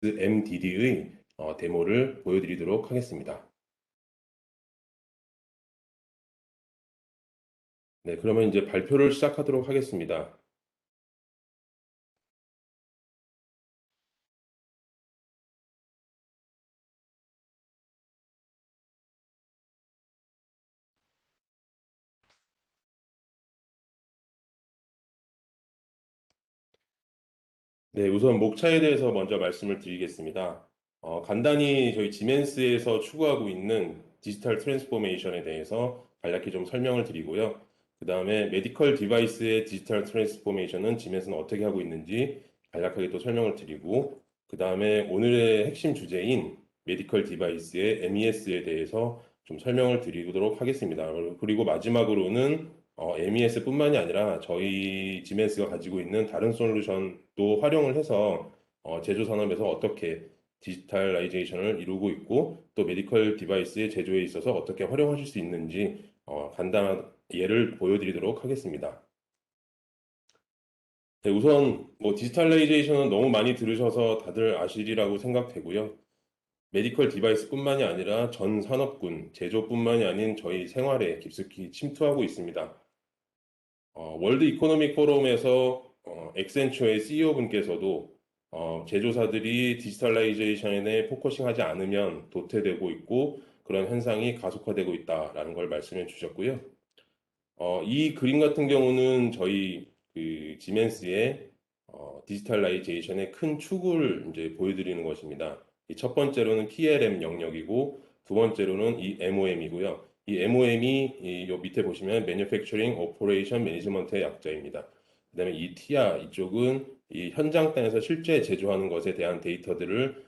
MDD의 데모를 보여드리도록 하겠습니다. 네, 그러면 이제 발표를 시작하도록 하겠습니다. 네, 우선 목차에 대해서 먼저 말씀을 드리겠습니다. 간단히 저희 지멘스에서 추구하고 있는 디지털 트랜스포메이션에 대해서 간략히 좀 설명을 드리고요. 그 다음에 메디컬 디바이스의 디지털 트랜스포메이션은 지멘스는 어떻게 하고 있는지 간략하게 또 설명을 드리고, 그 다음에 오늘의 핵심 주제인 메디컬 디바이스의 MES에 대해서 좀 설명을 드리도록 하겠습니다. 그리고 마지막으로는 MES뿐만이 아니라 저희 지멘스가 가지고 있는 다른 솔루션도 활용을 해서 제조 산업에서 어떻게 디지털라이제이션을 이루고 있고 또 메디컬 디바이스의 제조에 있어서 어떻게 활용하실 수 있는지 간단한 예를 보여드리도록 하겠습니다. 네, 우선 뭐 디지털라이제이션은 너무 많이 들으셔서 다들 아시리라고 생각되고요. 메디컬 디바이스뿐만이 아니라 전 산업군, 제조뿐만이 아닌 저희 생활에 깊숙이 침투하고 있습니다. 월드 이코노믹 포럼에서 엑센처의 CEO 분께서도 제조사들이 디지털라이제이션에 포커싱하지 않으면 도태되고 있고 그런 현상이 가속화되고 있다라는 걸 말씀해 주셨고요. 이 그림 같은 경우는 저희 그 지멘스의 디지털라이제이션의 큰 축을 이제 보여드리는 것입니다. 이 첫 번째로는 PLM 영역이고 두 번째로는 이 MOM이고요. 이 MOM이 이 밑에 보시면 Manufacturing Operation Management의 약자입니다. 그다음에 이 TIA 이쪽은 이 현장단에서 실제 제조하는 것에 대한 데이터들을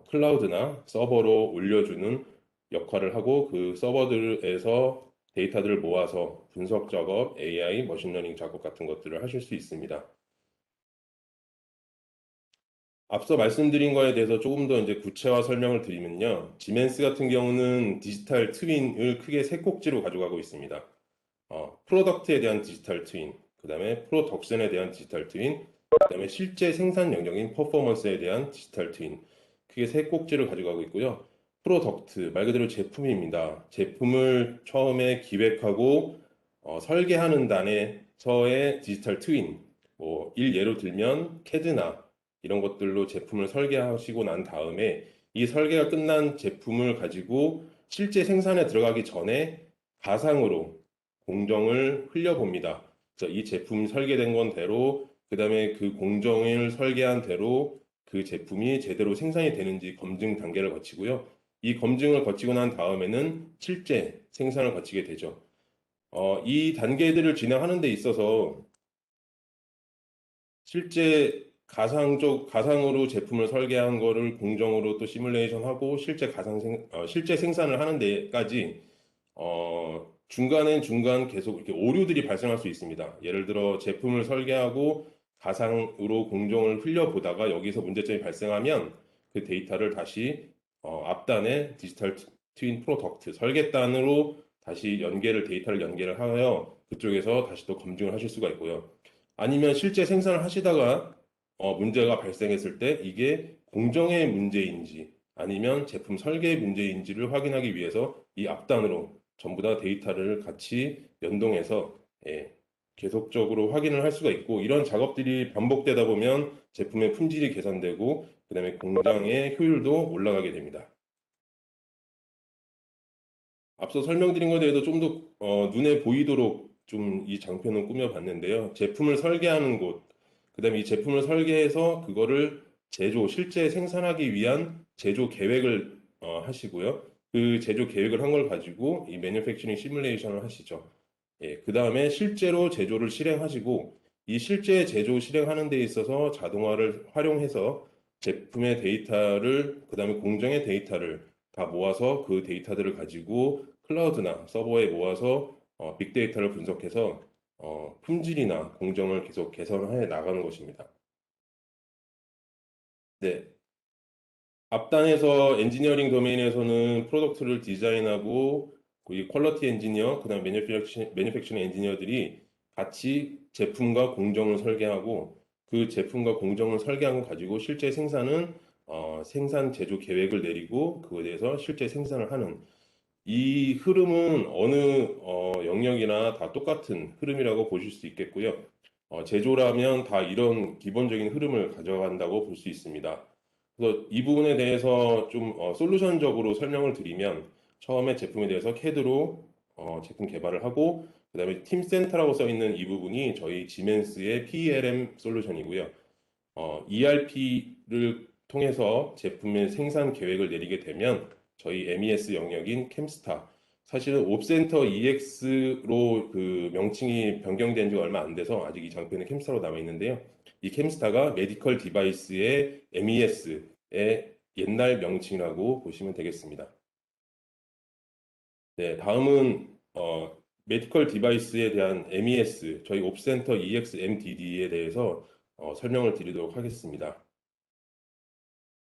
클라우드나 서버로 올려주는 역할을 하고 그 서버들에서 데이터들을 모아서 분석 작업, AI, 머신러닝 작업 같은 것들을 하실 수 있습니다. 앞서 말씀드린 거에 대해서 조금 더 이제 구체화 설명을 드리면요. 지멘스 같은 경우는 디지털 트윈을 크게 세 꼭지로 가져가고 있습니다. 프로덕트에 대한 디지털 트윈, 그 다음에 프로덕션에 대한 디지털 트윈, 그 다음에 실제 생산 영역인 퍼포먼스에 대한 디지털 트윈. 크게 세 꼭지를 가져가고 있고요. 프로덕트, 말 그대로 제품입니다. 제품을 처음에 기획하고 설계하는 단에서의 디지털 트윈, 뭐 예로 들면 캐드나 이런 것들로 제품을 설계하시고 난 다음에 이 설계가 끝난 제품을 가지고 실제 생산에 들어가기 전에 가상으로 공정을 흘려봅니다. 그래서 이 제품 설계된 건 대로 그다음에 그 공정을 설계한 대로 그 제품이 제대로 생산이 되는지 검증 단계를 거치고요. 이 검증을 거치고 난 다음에는 실제 생산을 거치게 되죠. 이 단계들을 진행하는 데 있어서 실제 가상으로 제품을 설계한 거를 공정으로 또 시뮬레이션하고 실제 생산을 하는 데까지 중간엔 중간 계속 이렇게 오류들이 발생할 수 있습니다. 예를 들어 제품을 설계하고 가상으로 공정을 흘려보다가 여기서 문제점이 발생하면 그 데이터를 다시 앞단의 디지털 트윈 프로덕트 설계단으로 다시 데이터를 연계를 하여 그쪽에서 다시 또 검증을 하실 수가 있고요. 아니면 실제 생산을 하시다가 문제가 발생했을 때 이게 공정의 문제인지 아니면 제품 설계의 문제인지를 확인하기 위해서 이 앞단으로 전부 다 데이터를 같이 연동해서 계속적으로 확인을 할 수가 있고 이런 작업들이 반복되다 보면 제품의 품질이 개선되고 그다음에 공장의 효율도 올라가게 됩니다. 앞서 설명드린 것에 대해서 좀 더 눈에 보이도록 좀 이 장편을 꾸며봤는데요. 제품을 설계하는 곳, 그다음에 이 제품을 설계해서 그거를 실제 생산하기 위한 제조 계획을 하시고요. 그 제조 계획을 한 걸 가지고 이 매니팩처링 시뮬레이션을 하시죠. 예, 그다음에 실제로 제조를 실행하시고 이 실제 제조 실행하는 데 있어서 자동화를 활용해서 제품의 데이터를 그다음에 공정의 데이터를 다 모아서 그 데이터들을 가지고 클라우드나 서버에 모아서 빅데이터를 분석해서 품질이나 공정을 계속 개선해 나가는 것입니다. 네, 앞단에서 엔지니어링 도메인에서는 프로덕트를 디자인하고 이 퀄러티 엔지니어, 그다음 매니팩처링 엔지니어들이 같이 제품과 공정을 설계하고 그 제품과 공정을 설계한 거 가지고 실제 생산은 생산 제조 계획을 내리고 그거에 대해서 실제 생산을 하는 이 흐름은 어느 영역이나 다 똑같은 흐름이라고 보실 수 있겠고요. 제조라면 다 이런 기본적인 흐름을 가져간다고 볼 수 있습니다. 그래서 이 부분에 대해서 좀 솔루션적으로 설명을 드리면 처음에 제품에 대해서 CAD로 제품 개발을 하고 그다음에 팀센터라고 써 있는 이 부분이 저희 지멘스의 PLM 솔루션이고요. ERP를 통해서 제품의 생산 계획을 내리게 되면 저희 MES 영역인 캠스타, 사실은 옵센터 EX로 그 명칭이 변경된 지 얼마 안 돼서 아직 이 장표는 캠스타로 남아 있는데요. 이 캠스타가 메디컬 디바이스의 MES의 옛날 명칭이라고 보시면 되겠습니다. 네, 다음은 메디컬 디바이스에 대한 MES, 저희 옵센터 EX MDD에 대해서 설명을 드리도록 하겠습니다.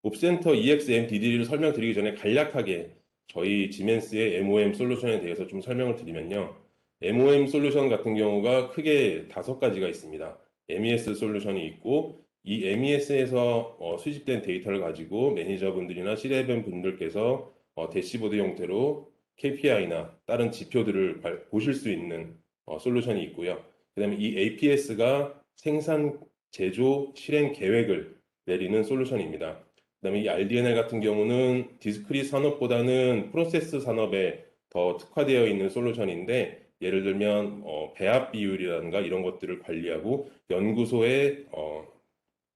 옵센터 EXMDD를 설명드리기 전에 간략하게 저희 지멘스의 MOM 솔루션에 대해서 좀 설명을 드리면요. MOM 솔루션 같은 경우가 크게 5가지가 있습니다. MES 솔루션이 있고 이 MES에서 수집된 데이터를 가지고 매니저분들이나 C레벨 분들께서 대시보드 형태로 KPI나 다른 지표들을 보실 수 있는 솔루션이 있고요. 그 다음에 이 APS가 생산, 제조, 실행 계획을 내리는 솔루션입니다. 그다음에 이 RDNL 같은 경우는 디스크릿 산업보다는 프로세스 산업에 더 특화되어 있는 솔루션인데 예를 들면 배합 비율이라든가 이런 것들을 관리하고 연구소의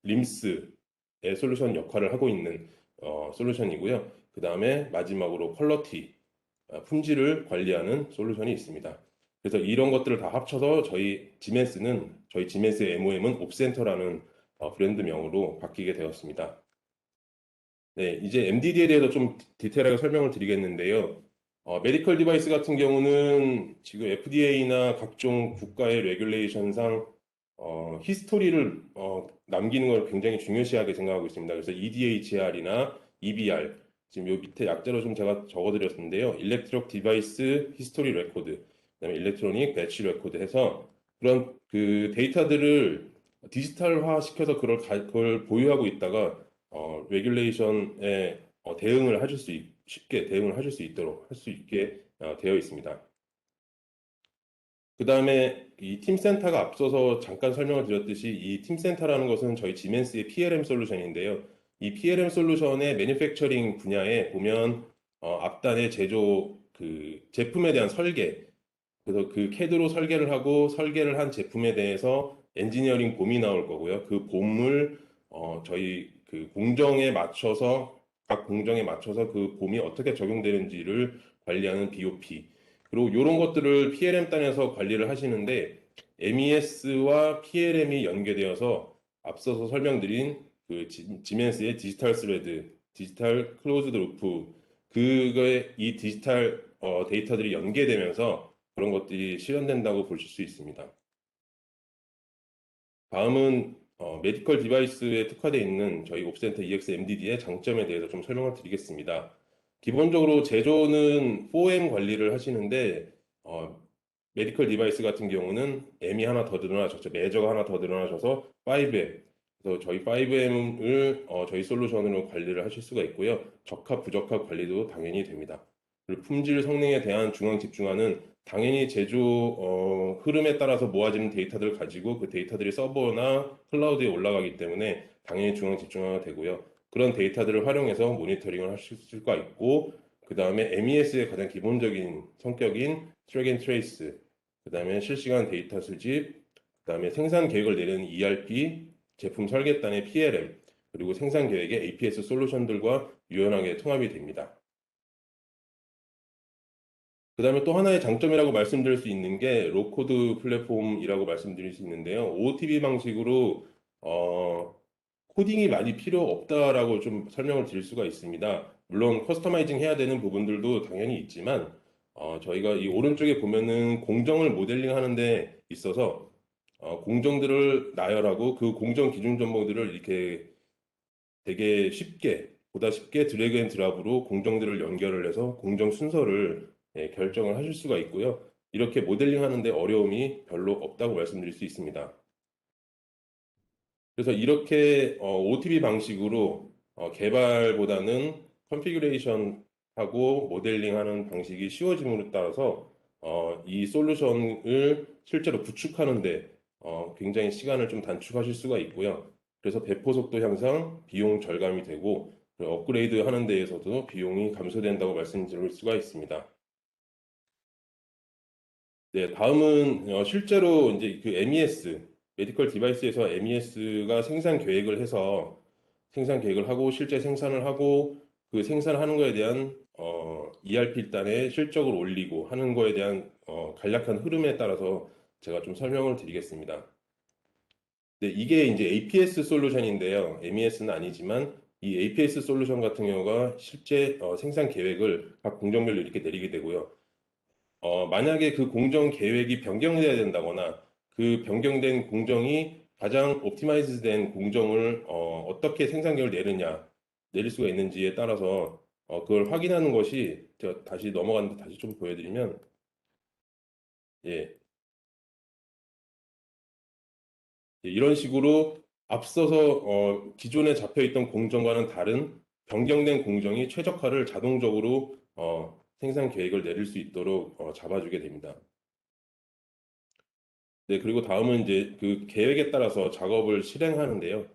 림스의 솔루션 역할을 하고 있는 솔루션이고요. 그 다음에 마지막으로 퀄러티 품질을 관리하는 솔루션이 있습니다. 그래서 이런 것들을 다 합쳐서 저희 지멘스의 MOM은 옵센터라는 브랜드명으로 바뀌게 되었습니다. 네, 이제 MDD에 대해서 좀 디테일하게 설명을 드리겠는데요. 메디컬 디바이스 같은 경우는 지금 FDA나 각종 국가의 레귤레이션상 히스토리를 남기는 걸 굉장히 중요시하게 생각하고 있습니다. 그래서 EDHR이나 EBR, 지금 요 밑에 약자로 좀 제가 적어드렸는데요. 일렉트릭 디바이스 히스토리 레코드, 그다음에 일렉트로닉 배치 레코드 해서 그런 그 데이터들을 디지털화 시켜서 그걸 보유하고 있다가 레귤레이션에 대응을 하실 쉽게 대응을 하실 수 있도록 할 수 있게 되어 있습니다. 그 다음에 이 팀센터가 앞서서 잠깐 설명을 드렸듯이 이 팀센터라는 것은 저희 지멘스의 PLM 솔루션인데요. 이 PLM 솔루션의 매니팩처링 분야에 보면 앞단의 제조 그 제품에 대한 설계, 그래서 그 CAD로 설계를 하고 설계를 한 제품에 대해서 엔지니어링 봄이 나올 거고요. 그 봄을 저희 그 공정에 맞춰서 각 공정에 맞춰서 그 봄이 어떻게 적용되는지를 관리하는 BOP. 그리고 이런 것들을 PLM 단에서 관리를 하시는데 MES와 PLM이 연계되어서 앞서서 설명드린 그 지멘스의 디지털 스레드, 디지털 클로즈드 루프 그거에 이 디지털 데이터들이 연계되면서 그런 것들이 실현된다고 보실 수 있습니다. 다음은 메디컬 디바이스에 특화되어 있는 저희 옵센터 EX MDD의 장점에 대해서 좀 설명을 드리겠습니다. 기본적으로 제조는 4M 관리를 하시는데 메디컬 디바이스 같은 경우는 M이 하나 더 늘어나셔서 매저가 하나 더 늘어나셔서 5M 그래서 저희 5M을 저희 솔루션으로 관리를 하실 수가 있고요. 적합 부적합 관리도 당연히 됩니다. 그리고 품질 성능에 대한 중앙 집중화는 당연히 제조 흐름에 따라서 모아지는 데이터들을 가지고 그 데이터들이 서버나 클라우드에 올라가기 때문에 당연히 중앙 집중화가 되고요. 그런 데이터들을 활용해서 모니터링을 하실 수가 있고 그 다음에 MES의 가장 기본적인 성격인 트랙 앤 트레이스 그 다음에 실시간 데이터 수집 그 다음에 생산 계획을 내리는 ERP 제품 설계단의 PLM 그리고 생산 계획의 APS 솔루션들과 유연하게 통합이 됩니다. 그 다음에 또 하나의 장점이라고 말씀드릴 수 있는 게 로코드 플랫폼이라고 말씀드릴 수 있는데요. OOTB 방식으로 코딩이 많이 필요 없다라고 좀 설명을 드릴 수가 있습니다. 물론 커스터마이징 해야 되는 부분들도 당연히 있지만 저희가 이 오른쪽에 보면은 공정을 모델링 하는 데 있어서 공정들을 나열하고 그 공정 기준 정보들을 이렇게 되게 보다 쉽게 드래그 앤 드랍으로 공정들을 연결을 해서 공정 순서를 결정을 하실 수가 있고요. 이렇게 모델링 하는데 어려움이 별로 없다고 말씀드릴 수 있습니다. 그래서 이렇게 OTB 방식으로 개발보다는 컨피그레이션하고 모델링하는 방식이 쉬워짐으로 따라서 이 솔루션을 실제로 구축하는데 굉장히 시간을 좀 단축하실 수가 있고요. 그래서 배포 속도 향상, 비용 절감이 되고 그리고 업그레이드 하는 데에서도 비용이 감소된다고 말씀드릴 수가 있습니다. 네, 다음은 실제로 이제 그 MES, 메디컬 디바이스에서 MES가 생산 계획을 하고 실제 생산을 하고 그 생산하는 거에 대한 ERP 일단에 실적을 올리고 하는 거에 대한 간략한 흐름에 따라서 제가 좀 설명을 드리겠습니다. 네, 이게 이제 APS 솔루션인데요. MES는 아니지만 이 APS 솔루션 같은 경우가 실제 생산 계획을 각 공정별로 이렇게 내리게 되고요. 만약에 그 공정 계획이 변경돼야 된다거나 그 변경된 공정이 가장 옵티마이즈 된 공정을 떻게 생산 계획을 내릴 수가 있는지에 따라서 그걸 확인하는 것이 제가 다시 넘어갔는데 다시 좀 보여드리면 예, 예, 이런 식으로 앞서서 기존에 잡혀 있던 공정과는 다른 변경된 공정이 최적화를 자동적으로 생산 계획을 내릴 수 있도록 잡아주게 됩니다. 네, 그리고 다음은 이제 그 계획에 따라서 작업을 실행하는데요.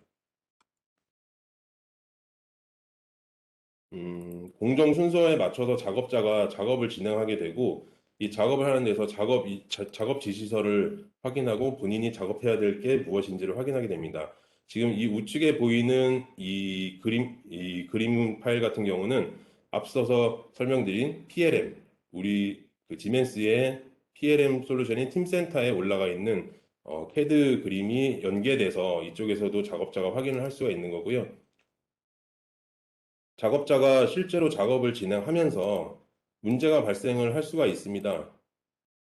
공정 순서에 맞춰서 작업자가 작업을 진행하게 되고, 이 작업을 하는 데서 작업 지시서를 확인하고 본인이 작업해야 될 게 무엇인지를 확인하게 됩니다. 지금 이 우측에 보이는 이 그림 파일 같은 경우는 앞서서 설명드린 PLM, 우리 그 지멘스의 PLM 솔루션인 팀센터에 올라가 있는 CAD 그림이 연계돼서 이쪽에서도 작업자가 확인을 할 수가 있는 거고요. 작업자가 실제로 작업을 진행하면서 문제가 발생을 할 수가 있습니다.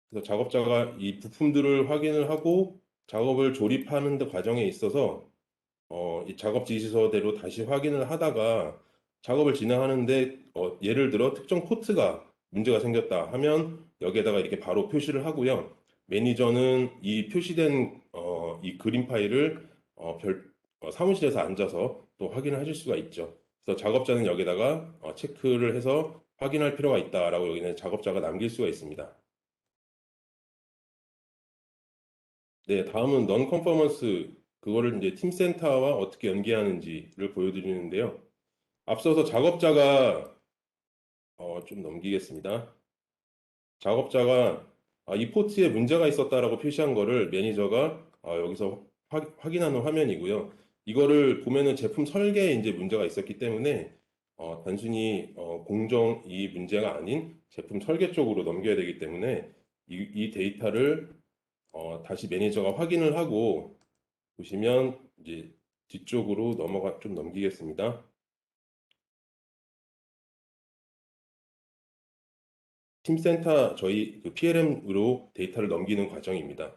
그래서 작업자가 이 부품들을 확인을 하고 작업을 조립하는 데 과정에 있어서 이 작업 지시서대로 다시 확인을 하다가 작업을 진행하는데 예를 들어 특정 포트가 문제가 생겼다 하면 여기에다가 이렇게 바로 표시를 하고요. 매니저는 이 표시된 이 그림 파일을 사무실에서 앉아서 또 확인을 하실 수가 있죠. 그래서 작업자는 여기다가 체크를 해서 확인할 필요가 있다라고 여기는 작업자가 남길 수가 있습니다. 네, 다음은 non conformance 그거를 이제 팀센터와 어떻게 연계하는지를 보여드리는데요. 앞서서 작업자가 좀 넘기겠습니다. 작업자가 이 포트에 문제가 있었다라고 표시한 거를 매니저가 여기서 확인하는 화면이고요. 이거를 보면은 제품 설계에 이제 문제가 있었기 때문에 단순히 공정 이 문제가 아닌 제품 설계 쪽으로 넘겨야 되기 때문에 이 데이터를 다시 매니저가 확인을 하고 보시면 이제 뒤쪽으로 좀 넘기겠습니다. 팀센터 저희 그 PLM으로 데이터를 넘기는 과정입니다.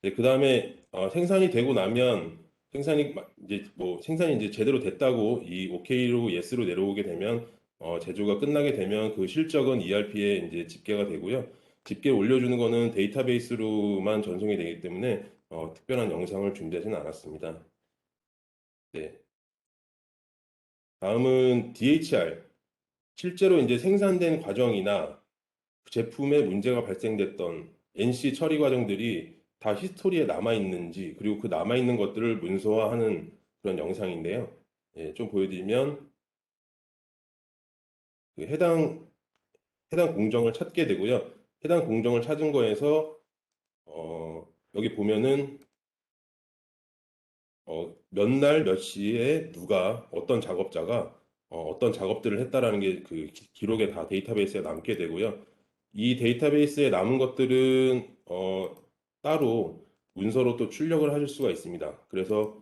네, 그 다음에 생산이 되고 나면 생산이 이제 제대로 됐다고 이 OK로 예스로 내려오게 되면 제조가 끝나게 되면 그 실적은 ERP에 이제 집계가 되고요. 집계 올려주는 거는 데이터베이스로만 전송이 되기 때문에 특별한 영상을 준비하지는 않았습니다. 네. 다음은 DHR. 실제로 이제 생산된 과정이나 제품에 문제가 발생됐던 NC 처리 과정들이 다 히스토리에 남아 있는지 그리고 그 남아 있는 것들을 문서화하는 그런 영상인데요. 예, 좀 보여드리면 그 해당 공정을 찾게 되고요. 해당 공정을 찾은 거에서 여기 보면은 몇 날 몇 시에 누가 어떤 작업자가 어떤 작업들을 했다라는 게 그 기록에 다 데이터베이스에 남게 되고요. 이 데이터베이스에 남은 것들은 따로 문서로 또 출력을 하실 수가 있습니다. 그래서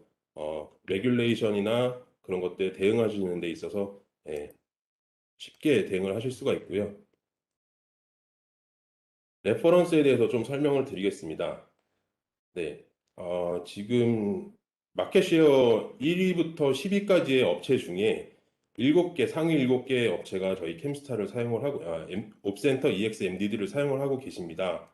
레귤레이션이나 그런 것들에 대응하시는 데 있어서 예, 쉽게 대응을 하실 수가 있고요. 레퍼런스에 대해서 좀 설명을 드리겠습니다. 네. 지금 마켓쉐어 1위부터 10위까지의 업체 중에 7개, 상위 7개의 업체가 저희 캠스타를 사용을 하고, 옵센터 EX MDD를 사용을 하고 계십니다.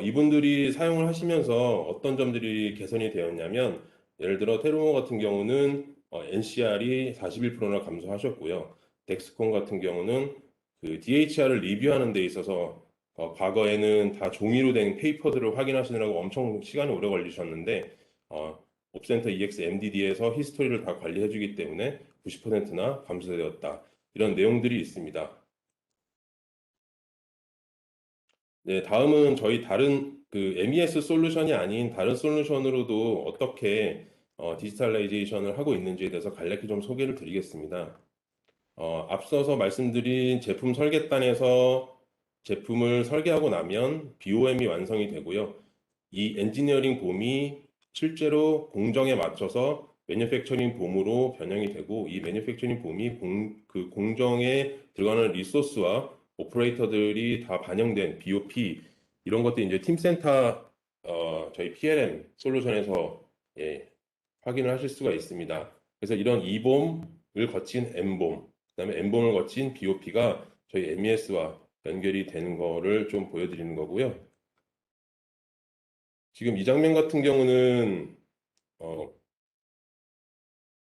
이분들이 사용을 하시면서 어떤 점들이 개선이 되었냐면, 예를 들어 테루모 같은 경우는 NCR이 41%나 감소하셨고요. 덱스콘 같은 경우는 그 DHR을 리뷰하는 데 있어서 과거에는 다 종이로 된 페이퍼들을 확인하시느라고 엄청 시간이 오래 걸리셨는데 옵센터 EX MDD에서 히스토리를 다 관리해주기 때문에 90%나 감소되었다. 이런 내용들이 있습니다. 네, 다음은 저희 다른 그 MES 솔루션이 아닌 다른 솔루션으로도 어떻게 디지털라이제이션을 하고 있는지에 대해서 간략히 좀 소개를 드리겠습니다. 앞서서 말씀드린 제품 설계단에서 제품을 설계하고 나면 BOM이 완성이 되고요. 이 엔지니어링 봄이 실제로 공정에 맞춰서 매니팩처링 봄으로 변형이 되고 이 매니팩처링 봄이 그 공정에 들어가는 리소스와 오퍼레이터들이 다 반영된 BOP 이런 것들이 이제 팀센터 저희 PLM 솔루션에서 예, 확인을 하실 수가 있습니다. 그래서 이런 E봄을 거친 M봄, 그다음에 M봄을 거친 BOP가 저희 MES와 연결이 되는 거를 좀 보여드리는 거고요. 지금 이 장면 같은 경우는 어,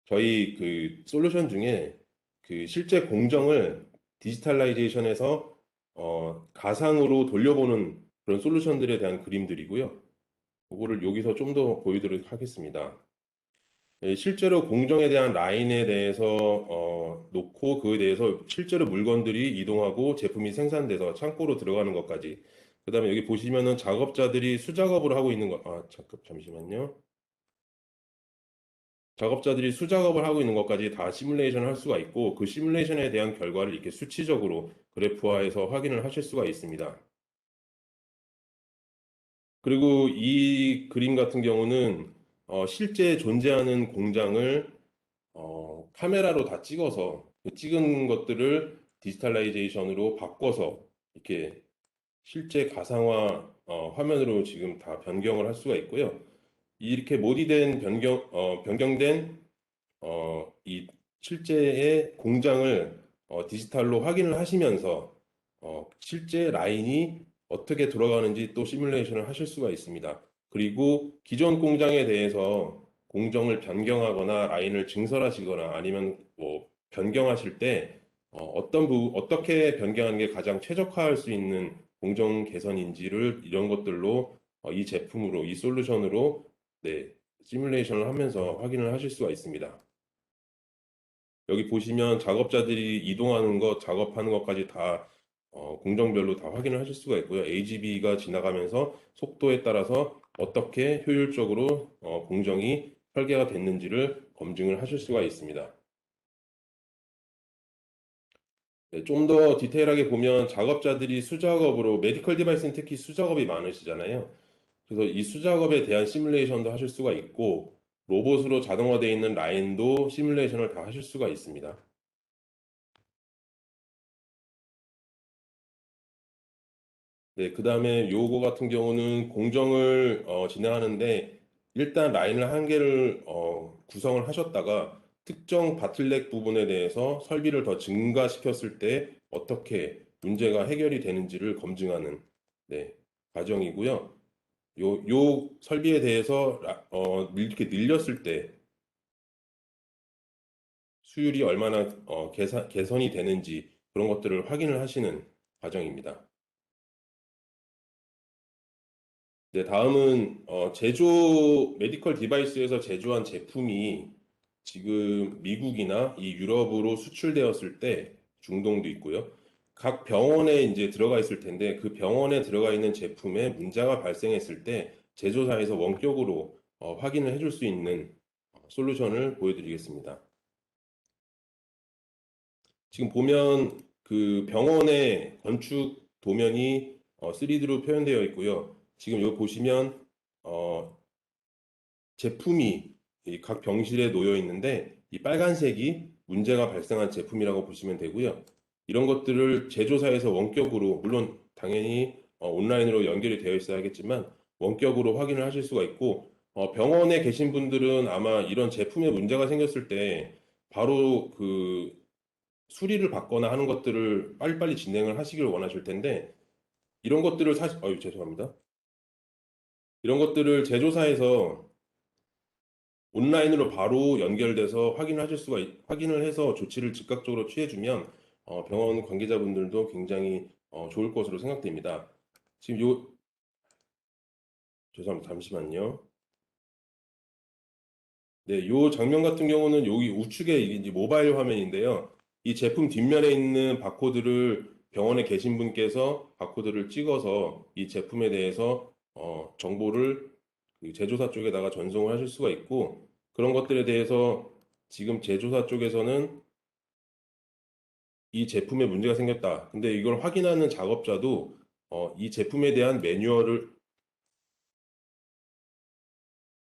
저희 그 솔루션 중에 그 실제 공정을 디지털라이제이션해서 가상으로 돌려보는 그런 솔루션들에 대한 그림들이고요. 그거를 여기서 좀 더 보여드리도록 하겠습니다. 예, 실제로 공정에 대한 라인에 대해서 놓고 그에 대해서 실제로 물건들이 이동하고 제품이 생산돼서 창고로 들어가는 것까지. 그다음에 여기 보시면은 작업자들이 수작업을 하고 있는 거. 잠시만요. 작업자들이 수작업을 하고 있는 것까지 다 시뮬레이션을 할 수가 있고 그 시뮬레이션에 대한 결과를 이렇게 수치적으로 그래프화해서 확인을 하실 수가 있습니다. 그리고 이 그림 같은 경우는 실제 존재하는 공장을 카메라로 다 찍어서 그 찍은 것들을 디지털라이제이션으로 바꿔서 이렇게 실제 가상화 화면으로 지금 다 변경을 할 수가 있고요. 이렇게 모디된 변경된 이 실제의 공장을 디지털로 확인을 하시면서 실제 라인이 어떻게 돌아가는지 또 시뮬레이션을 하실 수가 있습니다. 그리고 기존 공장에 대해서 공정을 변경하거나 라인을 증설하시거나 아니면 뭐 변경하실 때 어떻게 변경하는 게 가장 최적화할 수 있는 공정 개선인지를 이런 것들로 이 제품으로 이 솔루션으로 네, 시뮬레이션을 하면서 확인을 하실 수가 있습니다. 여기 보시면 작업자들이 이동하는 것, 작업하는 것까지 다 공정별로 다 확인을 하실 수가 있고요. AGV가 지나가면서 속도에 따라서 어떻게 효율적으로 공정이 설계가 됐는지를 검증을 하실 수가 있습니다. 네, 좀 더 디테일하게 보면 작업자들이 수작업으로 메디컬 디바이스는 특히 수작업이 많으시잖아요. 그래서 이 수작업에 대한 시뮬레이션도 하실 수가 있고 로봇으로 자동화되어 있는 라인도 시뮬레이션을 다 하실 수가 있습니다. 네, 그 다음에 요거 같은 경우는 공정을 진행하는데 일단 라인을 한 개를 구성을 하셨다가 특정 바틀렉 부분에 대해서 설비를 더 증가시켰을 때 어떻게 문제가 해결이 되는지를 검증하는 네, 과정이고요. 요 설비에 대해서 이렇게 늘렸을 때 수율이 얼마나 개선이 되는지 그런 것들을 확인을 하시는 과정입니다. 네, 다음은 제조 메디컬 디바이스에서 제조한 제품이 지금 미국이나 이 유럽으로 수출되었을 때 중동도 있고요. 각 병원에 이제 들어가 있을 텐데 그 병원에 들어가 있는 제품에 문제가 발생했을 때 제조사에서 원격으로 확인을 해줄 수 있는 솔루션을 보여드리겠습니다. 지금 보면 그 병원의 건축 도면이 3D로 표현되어 있고요. 지금 여기 보시면 어, 제품이 이 각 병실에 놓여 있는데 이 빨간색이 문제가 발생한 제품이라고 보시면 되고요. 이런 것들을 제조사에서 원격으로 물론 당연히 온라인으로 연결이 되어 있어야 하겠지만 원격으로 확인을 하실 수가 있고 병원에 계신 분들은 아마 이런 제품에 문제가 생겼을 때 바로 그 수리를 받거나 하는 것들을 빨리빨리 진행을 하시길 원하실 텐데 이런 것들을 사실 죄송합니다. 이런 것들을 제조사에서 온라인으로 바로 연결돼서 확인을 해서 조치를 즉각적으로 취해주면 병원 관계자분들도 굉장히 좋을 것으로 생각됩니다. 지금 죄송합니다. 잠시만요. 네, 요 장면 같은 경우는 여기 우측에 이제 모바일 화면인데요. 이 제품 뒷면에 있는 바코드를 병원에 계신 분께서 바코드를 찍어서 이 제품에 대해서 정보를 그 제조사 쪽에다가 전송을 하실 수가 있고, 그런 것들에 대해서 지금 제조사 쪽에서는 이 제품에 문제가 생겼다. 근데 이걸 확인하는 작업자도 이 제품에 대한 매뉴얼을,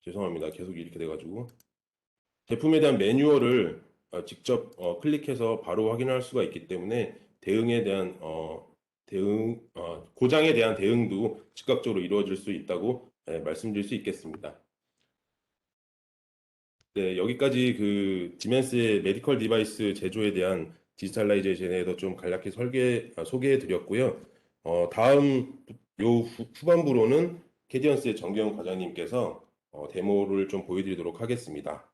죄송합니다. 계속 이렇게 돼가지고 제품에 대한 매뉴얼을 직접 클릭해서 바로 확인할 수가 있기 때문에 대응에 대한 고장에 대한 대응도 즉각적으로 이루어질 수 있다고 말씀드릴 수 있겠습니다. 네, 여기까지 그 지멘스의 메디컬 디바이스 제조에 대한 디지털라이제이션에 대해서 좀 간략히 소개해 드렸고요. 다음 후반부로는 캐디언스의 정경 과장님께서 데모를 좀 보여드리도록 하겠습니다.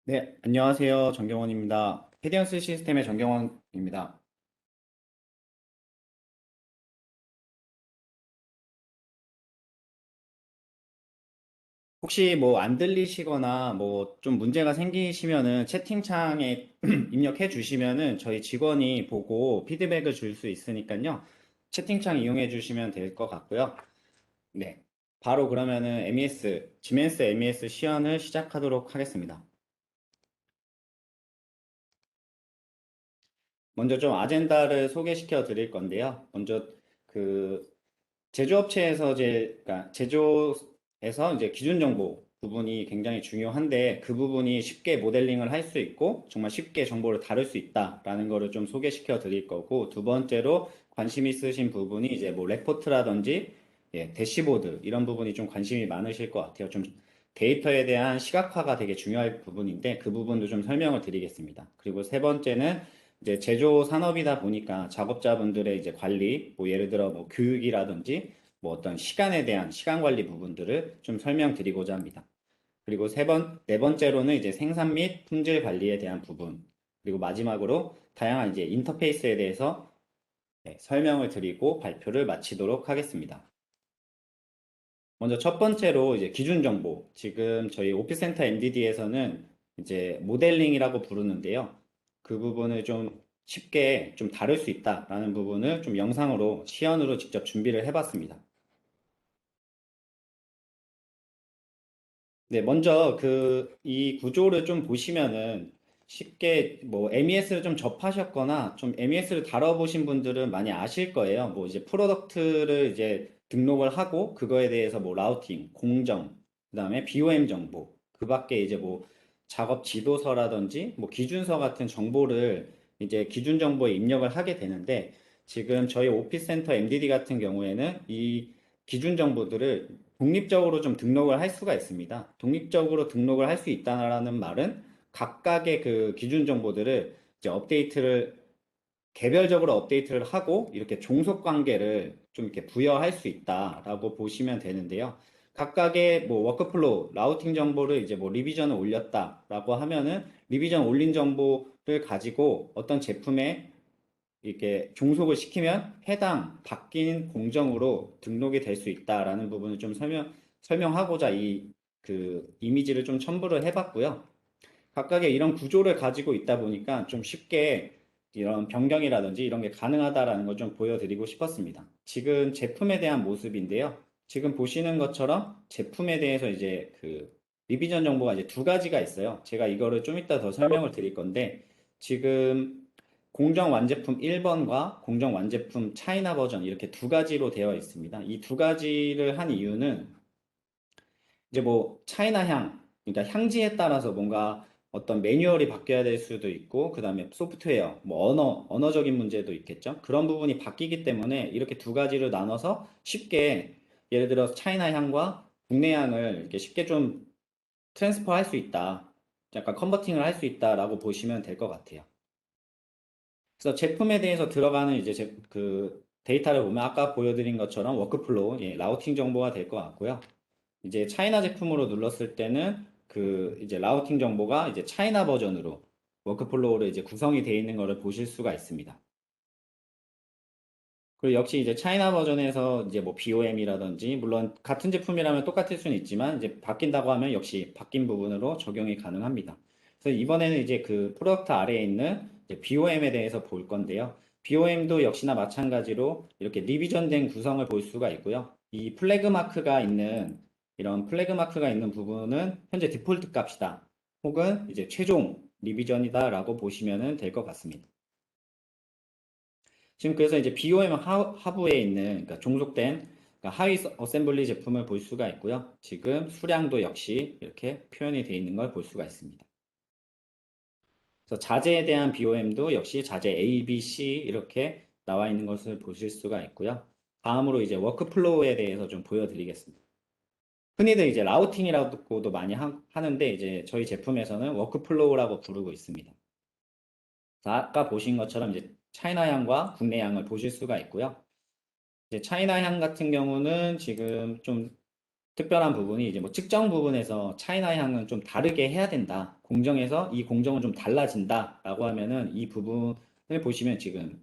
네, 안녕하세요. 정경원입니다. 페디언스 시스템의 정경원입니다. 혹시 뭐 안 들리시거나 뭐 좀 문제가 생기시면은 채팅창에 입력해 주시면은 저희 직원이 보고 피드백을 줄 수 있으니까요. 채팅창 이용해 주시면 될 것 같고요. 네. 바로 그러면은 지멘스 MES 시연을 시작하도록 하겠습니다. 먼저 좀 아젠다를 소개시켜 드릴 건데요. 먼저 그 제조업체에서 그러니까 제조에서 이제 기준 정보 부분이 굉장히 중요한데 그 부분이 쉽게 모델링을 할 수 있고 정말 쉽게 정보를 다룰 수 있다라는 거를 좀 소개시켜 드릴 거고 두 번째로 관심 있으신 부분이 이제 뭐 레포트라든지 대시보드 이런 부분이 좀 관심이 많으실 것 같아요. 좀 데이터에 대한 시각화가 되게 중요할 부분인데 그 부분도 좀 설명을 드리겠습니다. 그리고 세 번째는 이제 제조 산업이다 보니까 작업자분들의 이제 관리, 뭐 예를 들어 뭐 교육이라든지 뭐 어떤 시간에 대한 시간 관리 부분들을 좀 설명드리고자 합니다. 그리고 네 번째로는 이제 생산 및 품질 관리에 대한 부분. 그리고 마지막으로 다양한 이제 인터페이스에 대해서 설명을 드리고 발표를 마치도록 하겠습니다. 먼저 첫 번째로 이제 기준 정보. 지금 저희 오피스센터 MDD에서는 이제 모델링이라고 부르는데요. 그 부분을 좀 쉽게 좀 다룰 수 있다라는 부분을 좀 영상으로 시연으로 직접 준비를 해봤습니다. 네, 먼저 이 구조를 좀 보시면은 쉽게 뭐 MES를 좀 접하셨거나 좀 MES를 다뤄보신 분들은 많이 아실 거예요. 뭐 이제 프로덕트를 이제 등록을 하고 그거에 대해서 뭐 라우팅, 공정, 그다음에 BOM 정보, 그 밖에 이제 뭐 작업 지도서라든지 뭐 기준서 같은 정보를 이제 기준 정보에 입력을 하게 되는데 지금 저희 오피스센터 MDD 같은 경우에는 이 기준 정보들을 독립적으로 좀 등록을 할 수가 있습니다. 독립적으로 등록을 할 수 있다는 말은 각각의 그 기준 정보들을 이제 개별적으로 업데이트를 하고 이렇게 종속 관계를 좀 이렇게 부여할 수 있다라고 보시면 되는데요. 각각의 뭐 워크플로우, 라우팅 정보를 이제 뭐 리비전을 올렸다라고 하면은 리비전 올린 정보를 가지고 어떤 제품에 이렇게 종속을 시키면 해당 바뀐 공정으로 등록이 될 수 있다라는 부분을 좀 설명하고자 그 이미지를 좀 첨부를 해봤고요. 각각의 이런 구조를 가지고 있다 보니까 좀 쉽게 이런 변경이라든지 이런 게 가능하다라는 걸 좀 보여드리고 싶었습니다. 지금 제품에 대한 모습인데요. 지금 보시는 것처럼 제품에 대해서 이제 그 리비전 정보가 이제 두 가지가 있어요. 제가 이거를 좀 이따 더 설명을 드릴 건데, 지금 공정 완제품 1번과 공정 완제품 차이나 버전 이렇게 두 가지로 되어 있습니다. 이 두 가지를 한 이유는 이제 뭐 차이나 향, 그러니까 향지에 따라서 뭔가 어떤 매뉴얼이 바뀌어야 될 수도 있고, 그 다음에 소프트웨어, 뭐 언어적인 문제도 있겠죠. 그런 부분이 바뀌기 때문에 이렇게 두 가지로 나눠서 쉽게, 예를 들어 차이나 향과 국내 향을 이렇게 쉽게 좀 트랜스퍼 할 수 있다. 약간 컨버팅을 할 수 있다라고 보시면 될 것 같아요. 그래서 제품에 대해서 들어가는 이제 그 데이터를 보면 아까 보여드린 것처럼 워크플로우, 예, 라우팅 정보가 될 것 같고요. 이제 차이나 제품으로 눌렀을 때는 그 이제 라우팅 정보가 이제 차이나 버전으로 워크플로우로 이제 구성이 되어 있는 것을 보실 수가 있습니다. 그리고 역시 이제 차이나 버전에서 이제 뭐 BOM이라든지 물론 같은 제품이라면 똑같을 수는 있지만 이제 바뀐다고 하면 역시 바뀐 부분으로 적용이 가능합니다. 그래서 이번에는 이제 그 프로덕트 아래에 있는 BOM에 대해서 볼 건데요. BOM도 역시나 마찬가지로 이렇게 리비전된 구성을 볼 수가 있고요. 이 플래그 마크가 있는 이런 플래그 마크가 있는 부분은 현재 디폴트 값이다. 혹은 이제 최종 리비전이다라고 보시면 될 것 같습니다. 지금 그래서 이제 BOM 하부에 있는 그러니까 종속된 그러니까 하위 어셈블리 제품을 볼 수가 있고요. 지금 수량도 역시 이렇게 표현이 되어 있는 걸 볼 수가 있습니다. 그래서 자재에 대한 BOM도 역시 자재 A, B, C 이렇게 나와 있는 것을 보실 수가 있고요. 다음으로 이제 워크플로우에 대해서 좀 보여드리겠습니다. 흔히들 이제 라우팅이라고도 많이 하는데 이제 저희 제품에서는 워크플로우라고 부르고 있습니다. 자, 아까 보신 것처럼 이제 차이나 향과 국내 향을 보실 수가 있고요. 이제 차이나 향 같은 경우는 지금 좀 특별한 부분이 이제 뭐 측정 부분에서 차이나 향은 좀 다르게 해야 된다. 공정에서 이 공정은 좀 달라진다라고 하면은 이 부분을 보시면 지금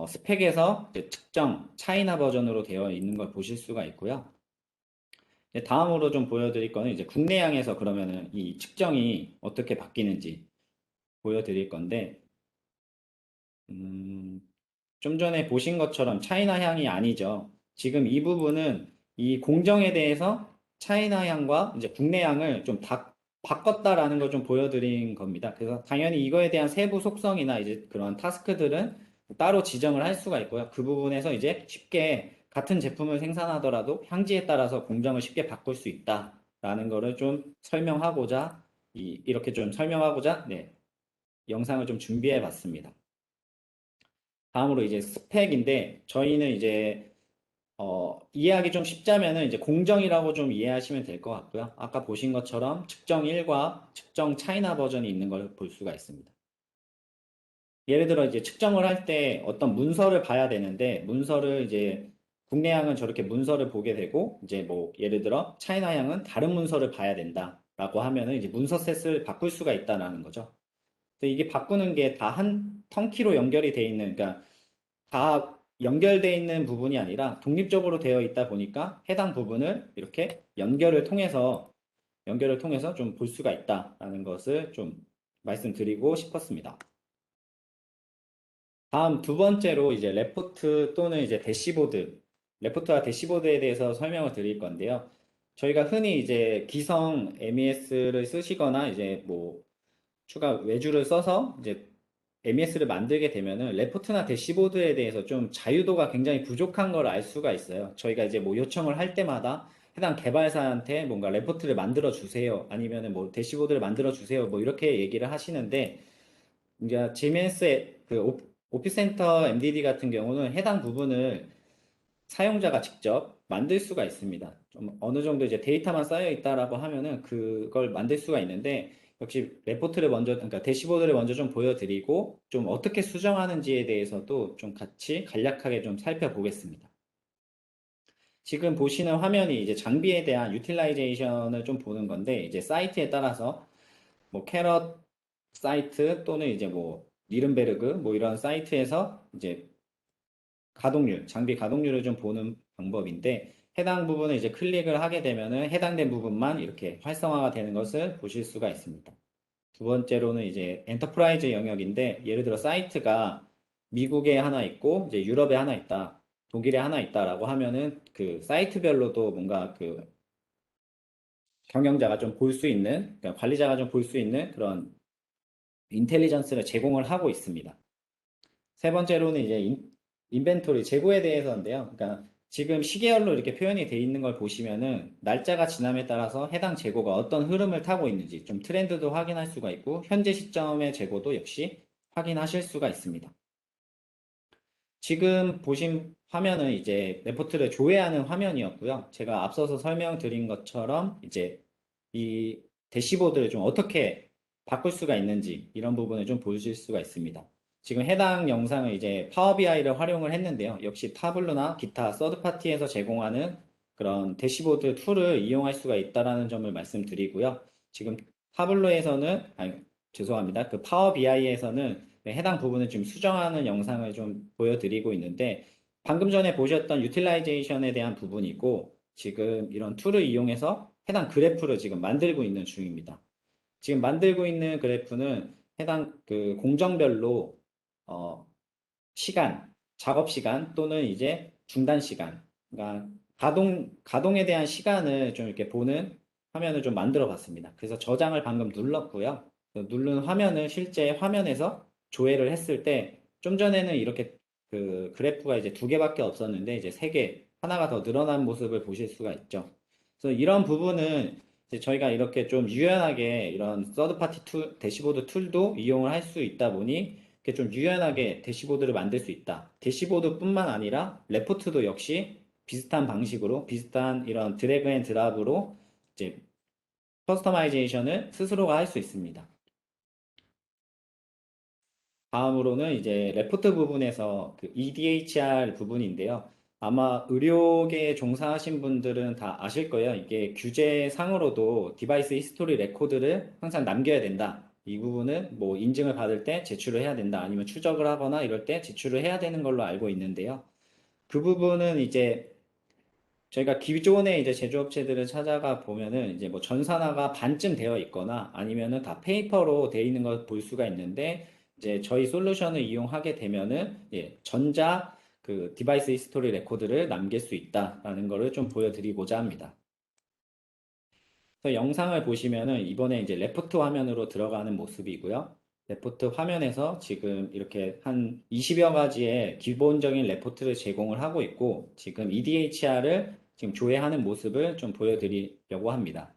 스펙에서 이제 측정 차이나 버전으로 되어 있는 걸 보실 수가 있고요. 이제 다음으로 좀 보여드릴 거는 이제 국내 향에서 그러면은 이 측정이 어떻게 바뀌는지 보여드릴 건데, 음, 좀 전에 보신 것처럼 차이나 향이 아니죠. 지금 이 부분은 이 공정에 대해서 차이나 향과 이제 국내 향을 좀 바꿨다라는 걸 좀 보여드린 겁니다. 그래서 당연히 이거에 대한 세부 속성이나 이제 그런 타스크들은 따로 지정을 할 수가 있고요. 그 부분에서 이제 쉽게 같은 제품을 생산하더라도 향지에 따라서 공정을 쉽게 바꿀 수 있다라는 거를 좀 설명하고자 이렇게 좀 설명하고자 네, 영상을 좀 준비해 봤습니다. 다음으로 이제 스펙인데 저희는 이제 이해하기 좀 쉽자면은 이제 공정이라고 좀 이해하시면 될 것 같고요. 아까 보신 것처럼 측정 1과 측정 차이나 버전이 있는 걸 볼 수가 있습니다. 예를 들어 이제 측정을 할 때 어떤 문서를 봐야 되는데 문서를 이제 국내향은 저렇게 문서를 보게 되고 이제 뭐 예를 들어 차이나향은 다른 문서를 봐야 된다라고 하면은 이제 문서 셋을 바꿀 수가 있다라는 거죠. 근데 이게 바꾸는 게 다 한 턴키로 연결이 돼 있는 그러니까 다 연결되어 있는 부분이 아니라 독립적으로 되어 있다 보니까 해당 부분을 이렇게 연결을 통해서 좀 볼 수가 있다라는 것을 좀 말씀드리고 싶었습니다. 다음 두 번째로 이제 레포트 또는 이제 대시보드, 레포트와 대시보드에 대해서 설명을 드릴 건데요. 저희가 흔히 이제 기성 MES를 쓰시거나 이제 뭐 추가 외주를 써서 이제 MES를 만들게 되면은 레포트나 대시보드에 대해서 좀 자유도가 굉장히 부족한 걸 알 수가 있어요. 저희가 이제 뭐 요청을 할 때마다 해당 개발사한테 뭔가 레포트를 만들어 주세요. 아니면은 뭐 대시보드를 만들어 주세요. 뭐 이렇게 얘기를 하시는데 이제 GMS의 그 오피스센터 MDD 같은 경우는 해당 부분을 사용자가 직접 만들 수가 있습니다. 좀 어느 정도 이제 데이터만 쌓여 있다라고 하면은 그걸 만들 수가 있는데 역시 레포트를 먼저 그러니까 대시보드를 먼저 좀 보여드리고 좀 어떻게 수정하는지에 대해서도 좀 같이 간략하게 좀 살펴보겠습니다. 지금 보시는 화면이 이제 장비에 대한 유틸라이제이션을 좀 보는 건데 이제 사이트에 따라서 뭐 캐럿 사이트 또는 이제 뭐 니른베르그 뭐 이런 사이트에서 이제 장비 가동률을 좀 보는 방법인데 해당 부분을 이제 클릭을 하게 되면은 해당된 부분만 이렇게 활성화가 되는 것을 보실 수가 있습니다. 두 번째로는 이제 엔터프라이즈 영역인데 예를 들어 사이트가 미국에 하나 있고 이제 유럽에 하나 있다. 독일에 하나 있다라고 하면은 그 사이트별로도 뭔가 그 경영자가 좀 볼 수 있는, 그러니까 관리자가 좀 볼 수 있는 그런 인텔리전스를 제공을 하고 있습니다. 세 번째로는 이제 인벤토리 재고에 대해서인데요. 그러니까 지금 시계열로 이렇게 표현이 되어 있는 걸 보시면은 날짜가 지남에 따라서 해당 재고가 어떤 흐름을 타고 있는지 좀 트렌드도 확인할 수가 있고 현재 시점의 재고도 역시 확인하실 수가 있습니다. 지금 보신 화면은 이제 레포트를 조회하는 화면이었고요. 제가 앞서서 설명드린 것처럼 이제 이 대시보드를 좀 어떻게 바꿀 수가 있는지 이런 부분을 좀 보실 수가 있습니다. 지금 해당 영상을 이제 파워 BI를 활용을 했는데요. 역시 타블로나 기타 서드파티에서 제공하는 그런 대시보드 툴을 이용할 수가 있다는 점을 말씀드리고요. 지금 타블로에서는, 아니, 죄송합니다. 그 파워 BI에서는 해당 부분을 좀 수정하는 영상을 좀 보여드리고 있는데 방금 전에 보셨던 유틸라이제이션에 대한 부분이고 지금 이런 툴을 이용해서 해당 그래프를 지금 만들고 있는 중입니다. 지금 만들고 있는 그래프는 해당 그 공정별로 어, 시간, 작업 시간 또는 이제 중단 시간, 그러니까 가동에 대한 시간을 좀 이렇게 보는 화면을 좀 만들어 봤습니다. 그래서 저장을 방금 눌렀고요. 누른 화면을 실제 화면에서 조회를 했을 때 좀 전에는 이렇게 그 그래프가 이제 두 개밖에 없었는데 이제 세 개, 하나가 더 늘어난 모습을 보실 수가 있죠. 그래서 이런 부분은 이제 저희가 이렇게 좀 유연하게 이런 서드파티 툴, 대시보드 툴도 이용을 할 수 있다 보니 이렇게 좀 유연하게 대시보드를 만들 수 있다. 대시보드뿐만 아니라 레포트도 역시 비슷한 방식으로 비슷한 이런 드래그 앤 드랍으로 이제 커스터마이제이션을 스스로가 할 수 있습니다. 다음으로는 이제 레포트 부분에서 그 EDHR 부분인데요. 아마 의료계에 종사하신 분들은 다 아실 거예요. 이게 규제상으로도 디바이스 히스토리 레코드를 항상 남겨야 된다. 이 부분은 뭐 인증을 받을 때 제출을 해야 된다. 아니면 추적을 하거나 이럴 때 제출을 해야 되는 걸로 알고 있는데요. 그 부분은 이제 저희가 기존에 이제 제조업체들을 찾아가 보면은 이제 뭐 전산화가 반쯤 되어 있거나 아니면은 다 페이퍼로 되어 있는 걸 볼 수가 있는데 이제 저희 솔루션을 이용하게 되면은 예, 전자 그 디바이스 히스토리 레코드를 남길 수 있다라는 거를 좀 보여드리고자 합니다. 그래서 영상을 보시면은 이번에 이제 레포트 화면으로 들어가는 모습이고요. 레포트 화면에서 지금 이렇게 한 20여 가지의 기본적인 레포트를 제공을 하고 있고 지금 EDHR을 지금 조회하는 모습을 좀 보여드리려고 합니다.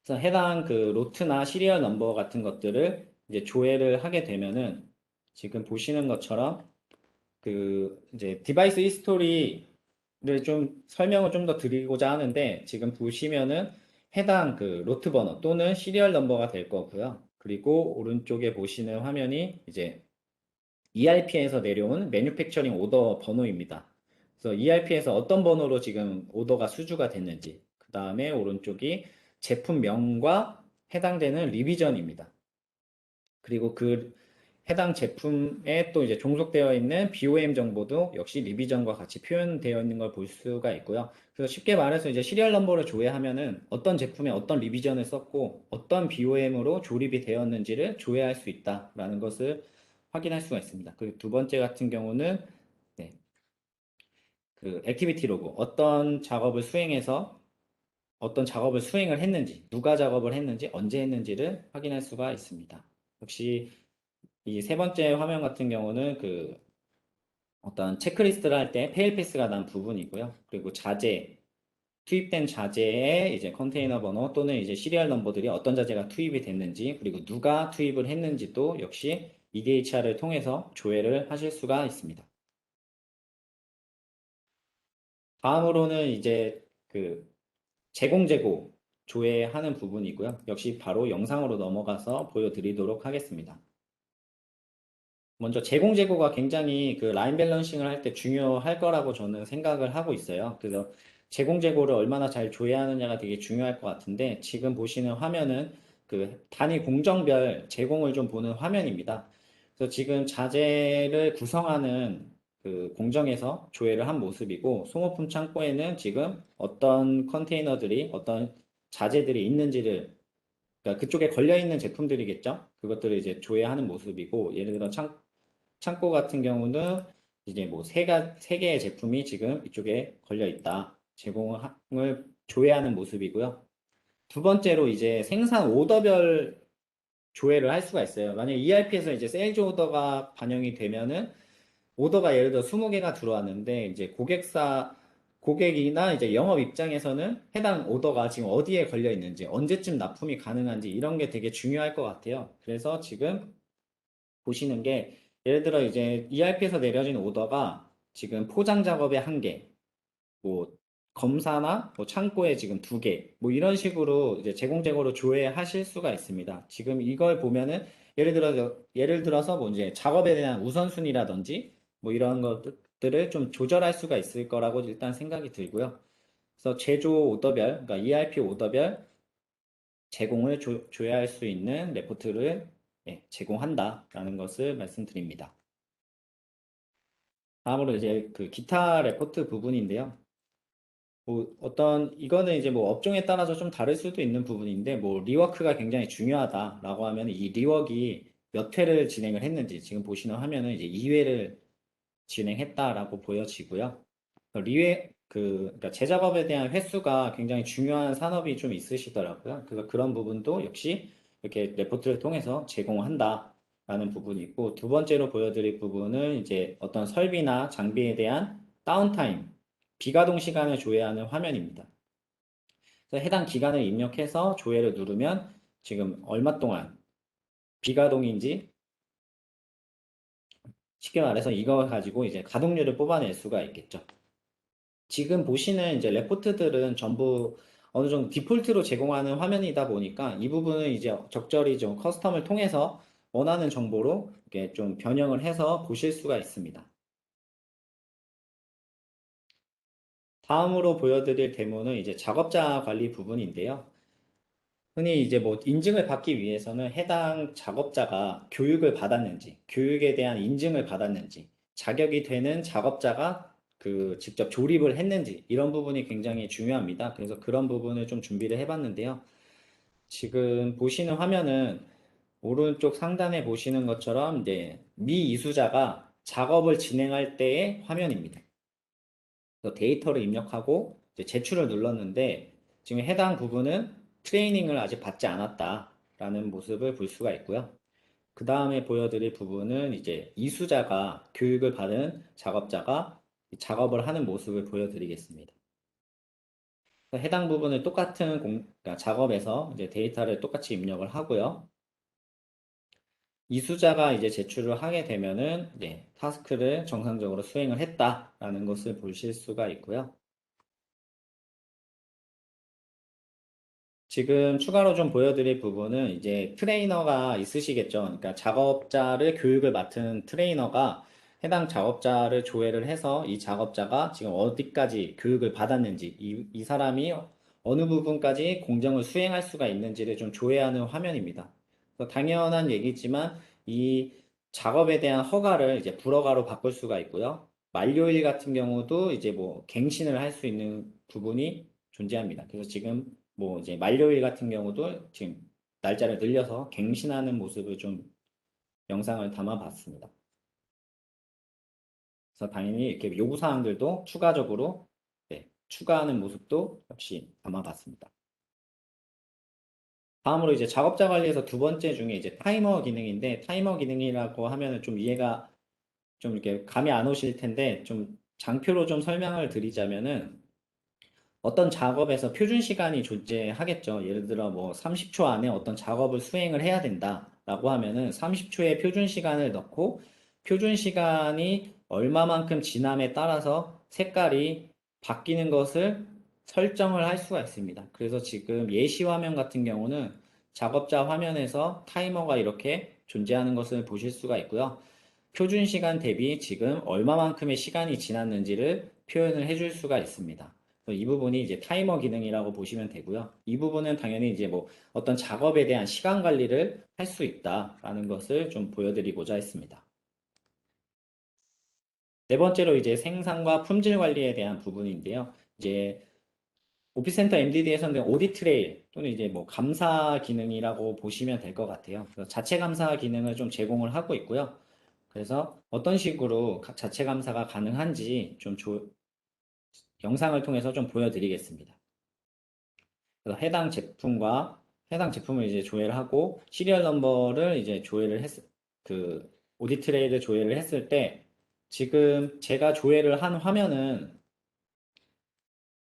그래서 해당 그 로트나 시리얼 넘버 같은 것들을 이제 조회를 하게 되면은 지금 보시는 것처럼 그 이제 디바이스 히스토리를 좀 설명을 좀 더 드리고자 하는데 지금 보시면은 해당 그 로트 번호 또는 시리얼 넘버가 될 거고요. 그리고 오른쪽에 보시는 화면이 이제 ERP에서 내려온 매뉴팩처링 오더 번호입니다. 그래서 ERP에서 어떤 번호로 지금 오더가 수주가 됐는지, 그 다음에 오른쪽이 제품명과 해당되는 리비전입니다. 그리고 그 해당 제품에 또 이제 종속되어 있는 BOM 정보도 역시 리비전과 같이 표현되어 있는 걸 볼 수가 있고요. 그래서 쉽게 말해서 이제 시리얼 넘버를 조회하면은 어떤 제품에 어떤 리비전을 썼고 어떤 BOM으로 조립이 되었는지를 조회할 수 있다라는 것을 확인할 수가 있습니다. 그리고 두 번째 같은 경우는 네, 그 액티비티 로그 어떤 작업을 수행해서 어떤 작업을 수행을 했는지 누가 작업을 했는지 언제 했는지를 확인할 수가 있습니다. 혹시 이 세 번째 화면 같은 경우는 그 어떤 체크리스트를 할 때 페일 패스가 난 부분이고요. 그리고 자재, 투입된 자재의 이제 컨테이너 번호 또는 이제 시리얼 넘버들이 어떤 자재가 투입이 됐는지 그리고 누가 투입을 했는지도 역시 EDHR을 통해서 조회를 하실 수가 있습니다. 다음으로는 이제 그 제공 조회하는 부분이고요. 역시 바로 영상으로 넘어가서 보여드리도록 하겠습니다. 먼저 제고가 굉장히 그 라인 밸런싱을 할 때 중요할 거라고 저는 생각을 하고 있어요. 그래서 제고를 얼마나 잘 조회하느냐가 되게 중요할 것 같은데 지금 보시는 화면은 그 단위 공정별 제공을 좀 보는 화면입니다. 그래서 지금 자재를 구성하는 그 공정에서 조회를 한 모습이고 소모품 창고에는 지금 어떤 컨테이너들이 어떤 자재들이 있는지를 그러니까 그쪽에 걸려 있는 제품들이겠죠. 그것들을 이제 조회하는 모습이고 예를 들어 창고 같은 경우는 이제 뭐 세 개의 제품이 지금 이쪽에 걸려 있다. 제공을 조회하는 모습이고요. 두 번째로 이제 생산 오더별 조회를 할 수가 있어요. 만약 ERP에서 이제 세일즈 오더가 반영이 되면은 오더가 예를 들어 20개가 들어왔는데 이제 고객이나 이제 영업 입장에서는 해당 오더가 지금 어디에 걸려 있는지, 언제쯤 납품이 가능한지 이런 게 되게 중요할 것 같아요. 그래서 지금 보시는 게 예를 들어 이제 ERP에서 내려진 오더가 지금 포장 작업에 1개, 뭐 검사나 뭐 창고에 지금 2개, 뭐 이런 식으로 이제 제공재고로 조회하실 수가 있습니다. 지금 이걸 보면은 예를 들어서 뭐 이제 작업에 대한 우선순위라든지 뭐 이런 것들을 좀 조절할 수가 있을 거라고 일단 생각이 들고요. 그래서 제조 오더별, 그러니까 ERP 오더별 제공을 조회할 수 있는 레포트를 제공한다라는 것을 말씀드립니다. 다음으로 이제 그 기타 레포트 부분인데요. 뭐 이거는 이제 뭐 업종에 따라서 좀 다를 수도 있는 부분인데 뭐 리워크가 굉장히 중요하다라고 하면 이 리워크가 몇 회를 진행을 했는지 지금 보시는 화면은 이제 2회를 진행했다라고 보여지고요. 그러니까 제작업에 대한 횟수가 굉장히 중요한 산업이 좀 있으시더라고요. 그래서 그런 부분도 역시 이렇게 레포트를 통해서 제공한다라는 부분이 있고, 두 번째로 보여드릴 부분은 이제 어떤 설비나 장비에 대한 다운타임, 비가동 시간을 조회하는 화면입니다. 그래서 해당 기간을 입력해서 조회를 누르면 지금 얼마 동안 비가동인지 쉽게 말해서 이거 가지고 이제 가동률을 뽑아낼 수가 있겠죠. 지금 보시는 이제 레포트들은 전부 어느 정도 디폴트로 제공하는 화면이다 보니까 이 부분은 이제 적절히 좀 커스텀을 통해서 원하는 정보로 이렇게 좀 변형을 해서 보실 수가 있습니다. 다음으로 보여드릴 데모는 이제 작업자 관리 부분인데요. 흔히 이제 뭐 인증을 받기 위해서는 해당 작업자가 교육을 받았는지, 교육에 대한 인증을 받았는지, 자격이 되는 작업자가 그 직접 조립을 했는지, 이런 부분이 굉장히 중요합니다. 그래서 그런 부분을 좀 준비를 해봤는데요. 지금 보시는 화면은 오른쪽 상단에 보시는 것처럼 이제 미 이수자가 작업을 진행할 때의 화면입니다. 그래서 데이터를 입력하고 이제 제출을 눌렀는데 지금 해당 부분은 트레이닝을 아직 받지 않았다라는 모습을 볼 수가 있고요. 그 다음에 보여드릴 부분은 이제 이수자가 교육을 받은 작업자가 작업을 하는 모습을 보여드리겠습니다. 해당 부분을 똑같은 그러니까 작업에서 이제 데이터를 똑같이 입력을 하고요. 이수자가 이제 제출을 하게 되면은 이제 타스크를 정상적으로 수행을 했다라는 것을 보실 수가 있고요. 지금 추가로 좀 보여드릴 부분은 이제 트레이너가 있으시겠죠. 그러니까 작업자를 교육을 맡은 트레이너가 해당 작업자를 조회를 해서 이 작업자가 지금 어디까지 교육을 받았는지, 이 사람이 어느 부분까지 공정을 수행할 수가 있는지를 좀 조회하는 화면입니다. 그래서 당연한 얘기지만 이 작업에 대한 허가를 이제 불허가로 바꿀 수가 있고요. 만료일 같은 경우도 이제 뭐 갱신을 할 수 있는 부분이 존재합니다. 그래서 지금 뭐 이제 만료일 같은 경우도 지금 날짜를 늘려서 갱신하는 모습을 좀 영상을 담아 봤습니다. 그래서 당연히 이렇게 요구사항들도 추가적으로 추가하는 모습도 역시 담아 봤습니다. 다음으로 이제 작업자 관리에서 두 번째 중에 이제 타이머 기능인데, 타이머 기능이라고 하면은 좀 이해가 좀 이렇게 감이 안 오실 텐데 좀 장표로 좀 설명을 드리자면은 어떤 작업에서 표준 시간이 존재하겠죠. 예를 들어 뭐 30초 안에 어떤 작업을 수행을 해야 된다라고 하면은 30초의 표준 시간을 넣고 표준 시간이 얼마만큼 지남에 따라서 색깔이 바뀌는 것을 설정을 할 수가 있습니다. 그래서 지금 예시 화면 같은 경우는 작업자 화면에서 타이머가 이렇게 존재하는 것을 보실 수가 있고요. 표준 시간 대비 지금 얼마만큼의 시간이 지났는지를 표현을 해줄 수가 있습니다. 이 부분이 이제 타이머 기능이라고 보시면 되고요. 이 부분은 당연히 이제 뭐 어떤 작업에 대한 시간 관리를 할 수 있다라는 것을 좀 보여드리고자 했습니다. 네 번째로 이제 생산과 품질 관리에 대한 부분인데요. 이제 오피스센터 MDD에서는 오디트 트레일 또는 이제 뭐 감사 기능이라고 보시면 될 것 같아요. 그래서 자체 감사 기능을 좀 제공을 하고 있고요. 그래서 어떤 식으로 자체 감사가 가능한지 좀 영상을 통해서 좀 보여드리겠습니다. 그래서 해당 제품을 이제 조회를 하고 시리얼 넘버를 이제 그 오디 트레이를 조회를 했을 때 지금 제가 조회를 한 화면은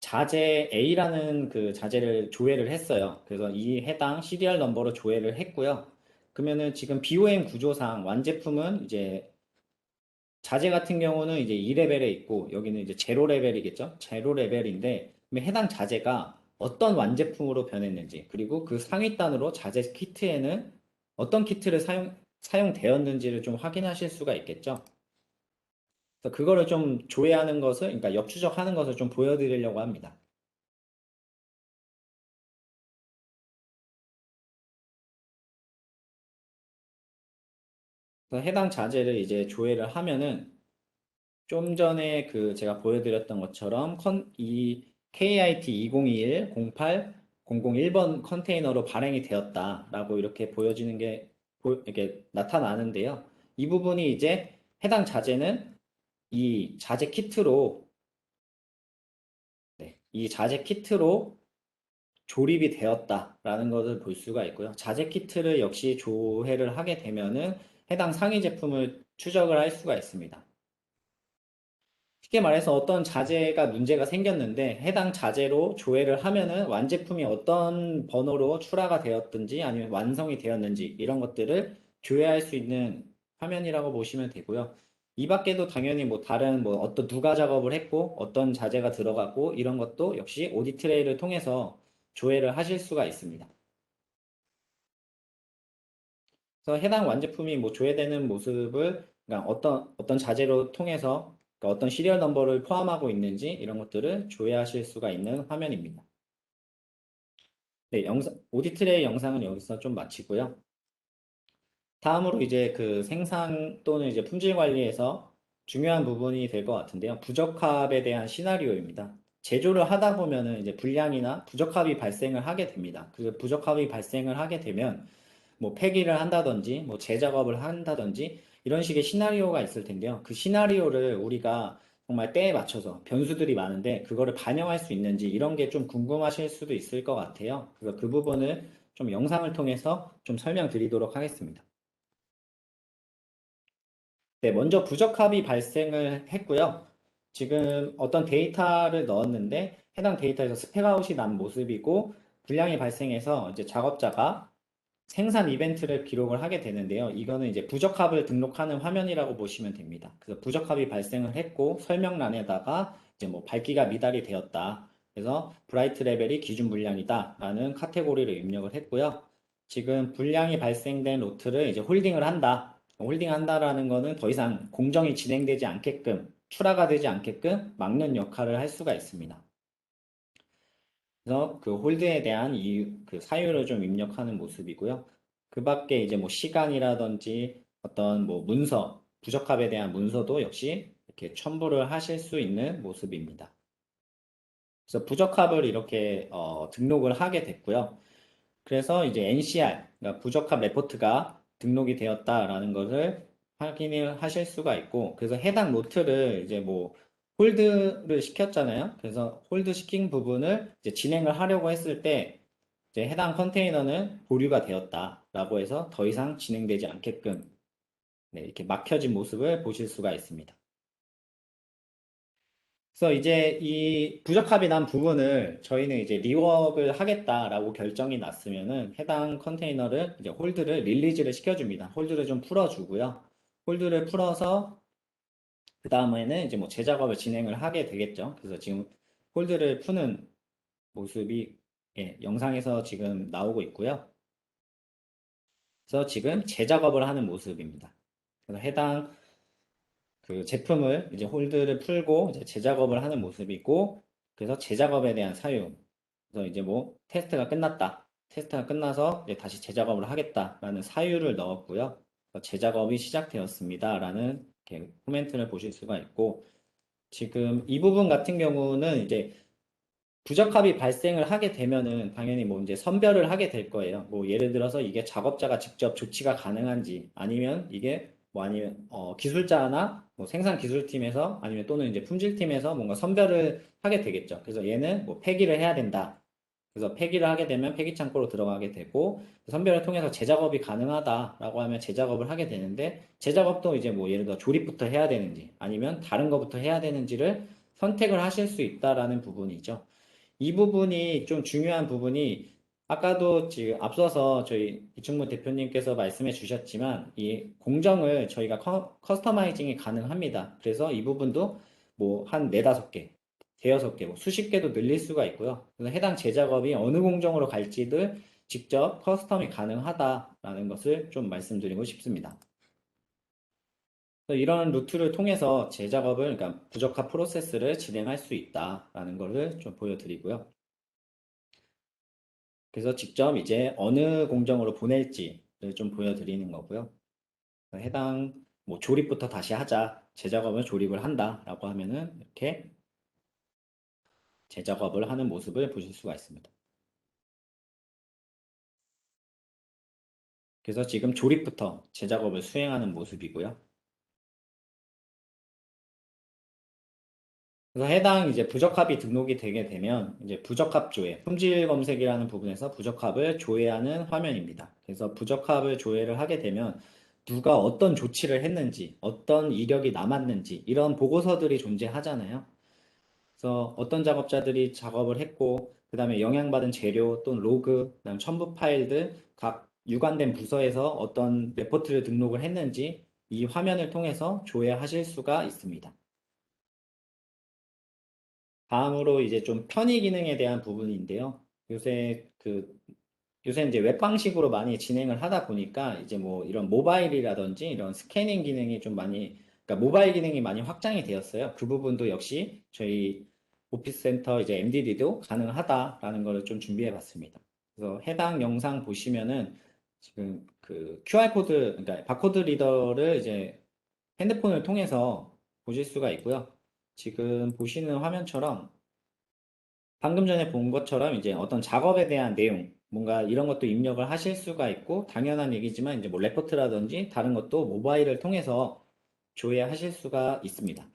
자재 A라는 그 자재를 조회를 했어요. 그래서 이 해당 시리얼 넘버로 조회를 했고요. 그러면은 지금 BOM 구조상 완제품은 이제 자재 같은 경우는 이제 2레벨에 있고 여기는 이제 제로 레벨이겠죠. 제로 레벨인데 그러면 해당 자재가 어떤 완제품으로 변했는지 그리고 그 상위 단으로 자재 키트에는 어떤 키트를 사용되었는지를 좀 확인하실 수가 있겠죠. 그래서 그거를 좀 조회하는 것을 그러니까 역추적하는 것을 좀 보여드리려고 합니다. 그래서 해당 자재를 이제 조회를 하면은 좀 전에 그 제가 보여드렸던 것처럼 이 KIT 2021 08 001번 컨테이너로 발행이 되었다라고 이렇게 보여지는 게 이렇게 나타나는데요. 이 부분이 이제 해당 자재는 이 자재 키트로 이 자재 키트로 조립이 되었다라는 것을 볼 수가 있고요. 자재 키트를 역시 조회를 하게 되면은 해당 상위 제품을 추적을 할 수가 있습니다. 쉽게 말해서 어떤 자재가 문제가 생겼는데 해당 자재로 조회를 하면은 완제품이 어떤 번호로 출하가 되었든지 아니면 완성이 되었는지 이런 것들을 조회할 수 있는 화면이라고 보시면 되고요. 이 밖에도 당연히 뭐 다른 뭐 어떤 누가 작업을 했고 어떤 자재가 들어가고 이런 것도 역시 오디 트레이를 통해서 조회를 하실 수가 있습니다. 그래서 해당 완제품이 뭐 조회되는 모습을 그러니까 어떤 자재로 통해서 그러니까 어떤 시리얼 넘버를 포함하고 있는지 이런 것들을 조회하실 수가 있는 화면입니다. 네, 오디트레이 영상은 여기서 좀 마치고요. 다음으로 이제 그 생산 또는 이제 품질 관리에서 중요한 부분이 될 것 같은데요. 부적합에 대한 시나리오입니다. 제조를 하다 보면은 이제 불량이나 부적합이 발생을 하게 됩니다. 그 부적합이 발생을 하게 되면 뭐 폐기를 한다든지 뭐 재작업을 한다든지 이런 식의 시나리오가 있을 텐데요. 그 시나리오를 우리가 정말 때에 맞춰서 변수들이 많은데 그거를 반영할 수 있는지 이런 게 좀 궁금하실 수도 있을 것 같아요. 그래서 그 부분을 좀 영상을 통해서 좀 설명드리도록 하겠습니다. 네, 먼저 부적합이 발생을 했고요. 지금 어떤 데이터를 넣었는데 해당 데이터에서 스펙아웃이 난 모습이고 불량이 발생해서 이제 작업자가 생산 이벤트를 기록을 하게 되는데요. 이거는 이제 부적합을 등록하는 화면이라고 보시면 됩니다. 그래서 부적합이 발생을 했고 설명란에다가 이제 뭐 밝기가 미달이 되었다. 그래서 브라이트 레벨이 기준 불량이다 라는 카테고리를 입력을 했고요. 지금 불량이 발생된 로트를 이제 홀딩을 한다. 홀딩 한다라는 거는 더 이상 공정이 진행되지 않게끔 출하가 되지 않게끔 막는 역할을 할 수가 있습니다. 그래서 그 홀드에 대한 그 사유를 좀 입력하는 모습이고요. 그 밖에 이제 뭐 시간이라든지 어떤 뭐 문서, 부적합에 대한 문서도 역시 이렇게 첨부를 하실 수 있는 모습입니다. 그래서 부적합을 이렇게 등록을 하게 됐고요. 그래서 이제 NCR, 그러니까 부적합 레포트가 등록이 되었다라는 것을 확인을 하실 수가 있고, 그래서 해당 노트를 이제 뭐 홀드를 시켰잖아요. 그래서 홀드 시킨 부분을 이제 진행을 하려고 했을 때 이제 해당 컨테이너는 보류가 되었다라고 해서 더 이상 진행되지 않게끔 네, 이렇게 막혀진 모습을 보실 수가 있습니다. 그래서 이제 이 부적합이 난 부분을 저희는 이제 리워크를 하겠다라고 결정이 났으면은 해당 컨테이너를 이제 홀드를 릴리즈를 시켜줍니다. 홀드를 좀 풀어주고요. 홀드를 풀어서 그 다음에는 이제 뭐 재작업을 진행을 하게 되겠죠. 그래서 지금 홀드를 푸는 모습이 예, 영상에서 지금 나오고 있고요. 그래서 지금 재작업을 하는 모습입니다. 그래서 해당 그 제품을 이제 홀드를 풀고 이제 재작업을 하는 모습이고 그래서 재작업에 대한 사유 그래서 이제 뭐 테스트가 끝났다 테스트가 끝나서 이제 다시 재작업을 하겠다라는 사유를 넣었고요 재작업이 시작되었습니다라는 이렇게 코멘트를 보실 수가 있고 지금 이 부분 같은 경우는 이제 부적합이 발생을 하게 되면은 당연히 뭐 이제 선별을 하게 될 거예요. 뭐 예를 들어서 이게 작업자가 직접 조치가 가능한지 아니면 이게 뭐 아니면 기술자나 뭐 생산 기술팀에서 아니면 또는 이제 품질팀에서 뭔가 선별을 하게 되겠죠. 그래서 얘는 뭐 폐기를 해야 된다. 그래서 폐기를 하게 되면 폐기 창고로 들어가게 되고 선별을 통해서 재작업이 가능하다라고 하면 재작업을 하게 되는데 재작업도 이제 뭐 예를 들어 조립부터 해야 되는지 아니면 다른 거부터 해야 되는지를 선택을 하실 수 있다라는 부분이죠. 이 부분이 좀 중요한 부분이 아까도 지금 앞서서 저희 이충무 대표님께서 말씀해 주셨지만 이 공정을 저희가 커스터마이징이 가능합니다. 그래서 이 부분도 뭐 한 네다섯 개, 대여섯 개, 뭐 수십 개도 늘릴 수가 있고요. 그래서 해당 제작업이 어느 공정으로 갈지를 직접 커스텀이 가능하다라는 것을 좀 말씀드리고 싶습니다. 그래서 이런 루트를 통해서 제작업을, 그러니까 부적합 프로세스를 진행할 수 있다라는 것을 좀 보여드리고요. 그래서 직접 이제 어느 공정으로 보낼지를 좀 보여드리는 거고요. 해당 뭐 조립부터 다시 하자, 재작업을 조립을 한다라고 하면은 이렇게 재작업을 하는 모습을 보실 수가 있습니다. 그래서 지금 조립부터 재작업을 수행하는 모습이고요. 그래서 해당 이제 부적합이 등록이 되게 되면 이제 부적합 조회, 품질 검색이라는 부분에서 부적합을 조회하는 화면입니다. 그래서 부적합을 조회를 하게 되면 누가 어떤 조치를 했는지, 어떤 이력이 남았는지 이런 보고서들이 존재하잖아요. 그래서 어떤 작업자들이 작업을 했고, 그 다음에 영향받은 재료 또는 로그, 그다음 첨부 파일들 각 유관된 부서에서 어떤 레포트를 등록을 했는지 이 화면을 통해서 조회하실 수가 있습니다. 다음으로 이제 좀 편의 기능에 대한 부분인데요. 요새 요새 이제 웹 방식으로 많이 진행을 하다 보니까 이제 뭐 이런 모바일이라든지 이런 스캐닝 기능이 좀 많이, 그러니까 모바일 기능이 많이 확장이 되었어요. 그 부분도 역시 저희 오피스 센터 이제 MDD도 가능하다라는 거를 좀 준비해 봤습니다. 그래서 해당 영상 보시면은 지금 그 QR코드, 그러니까 바코드 리더를 이제 핸드폰을 통해서 보실 수가 있고요. 지금 보시는 화면처럼 방금 전에 본 것처럼 이제 어떤 작업에 대한 내용, 뭔가 이런 것도 입력을 하실 수가 있고, 당연한 얘기지만 이제 뭐 레포트라든지 다른 것도 모바일을 통해서 조회하실 수가 있습니다.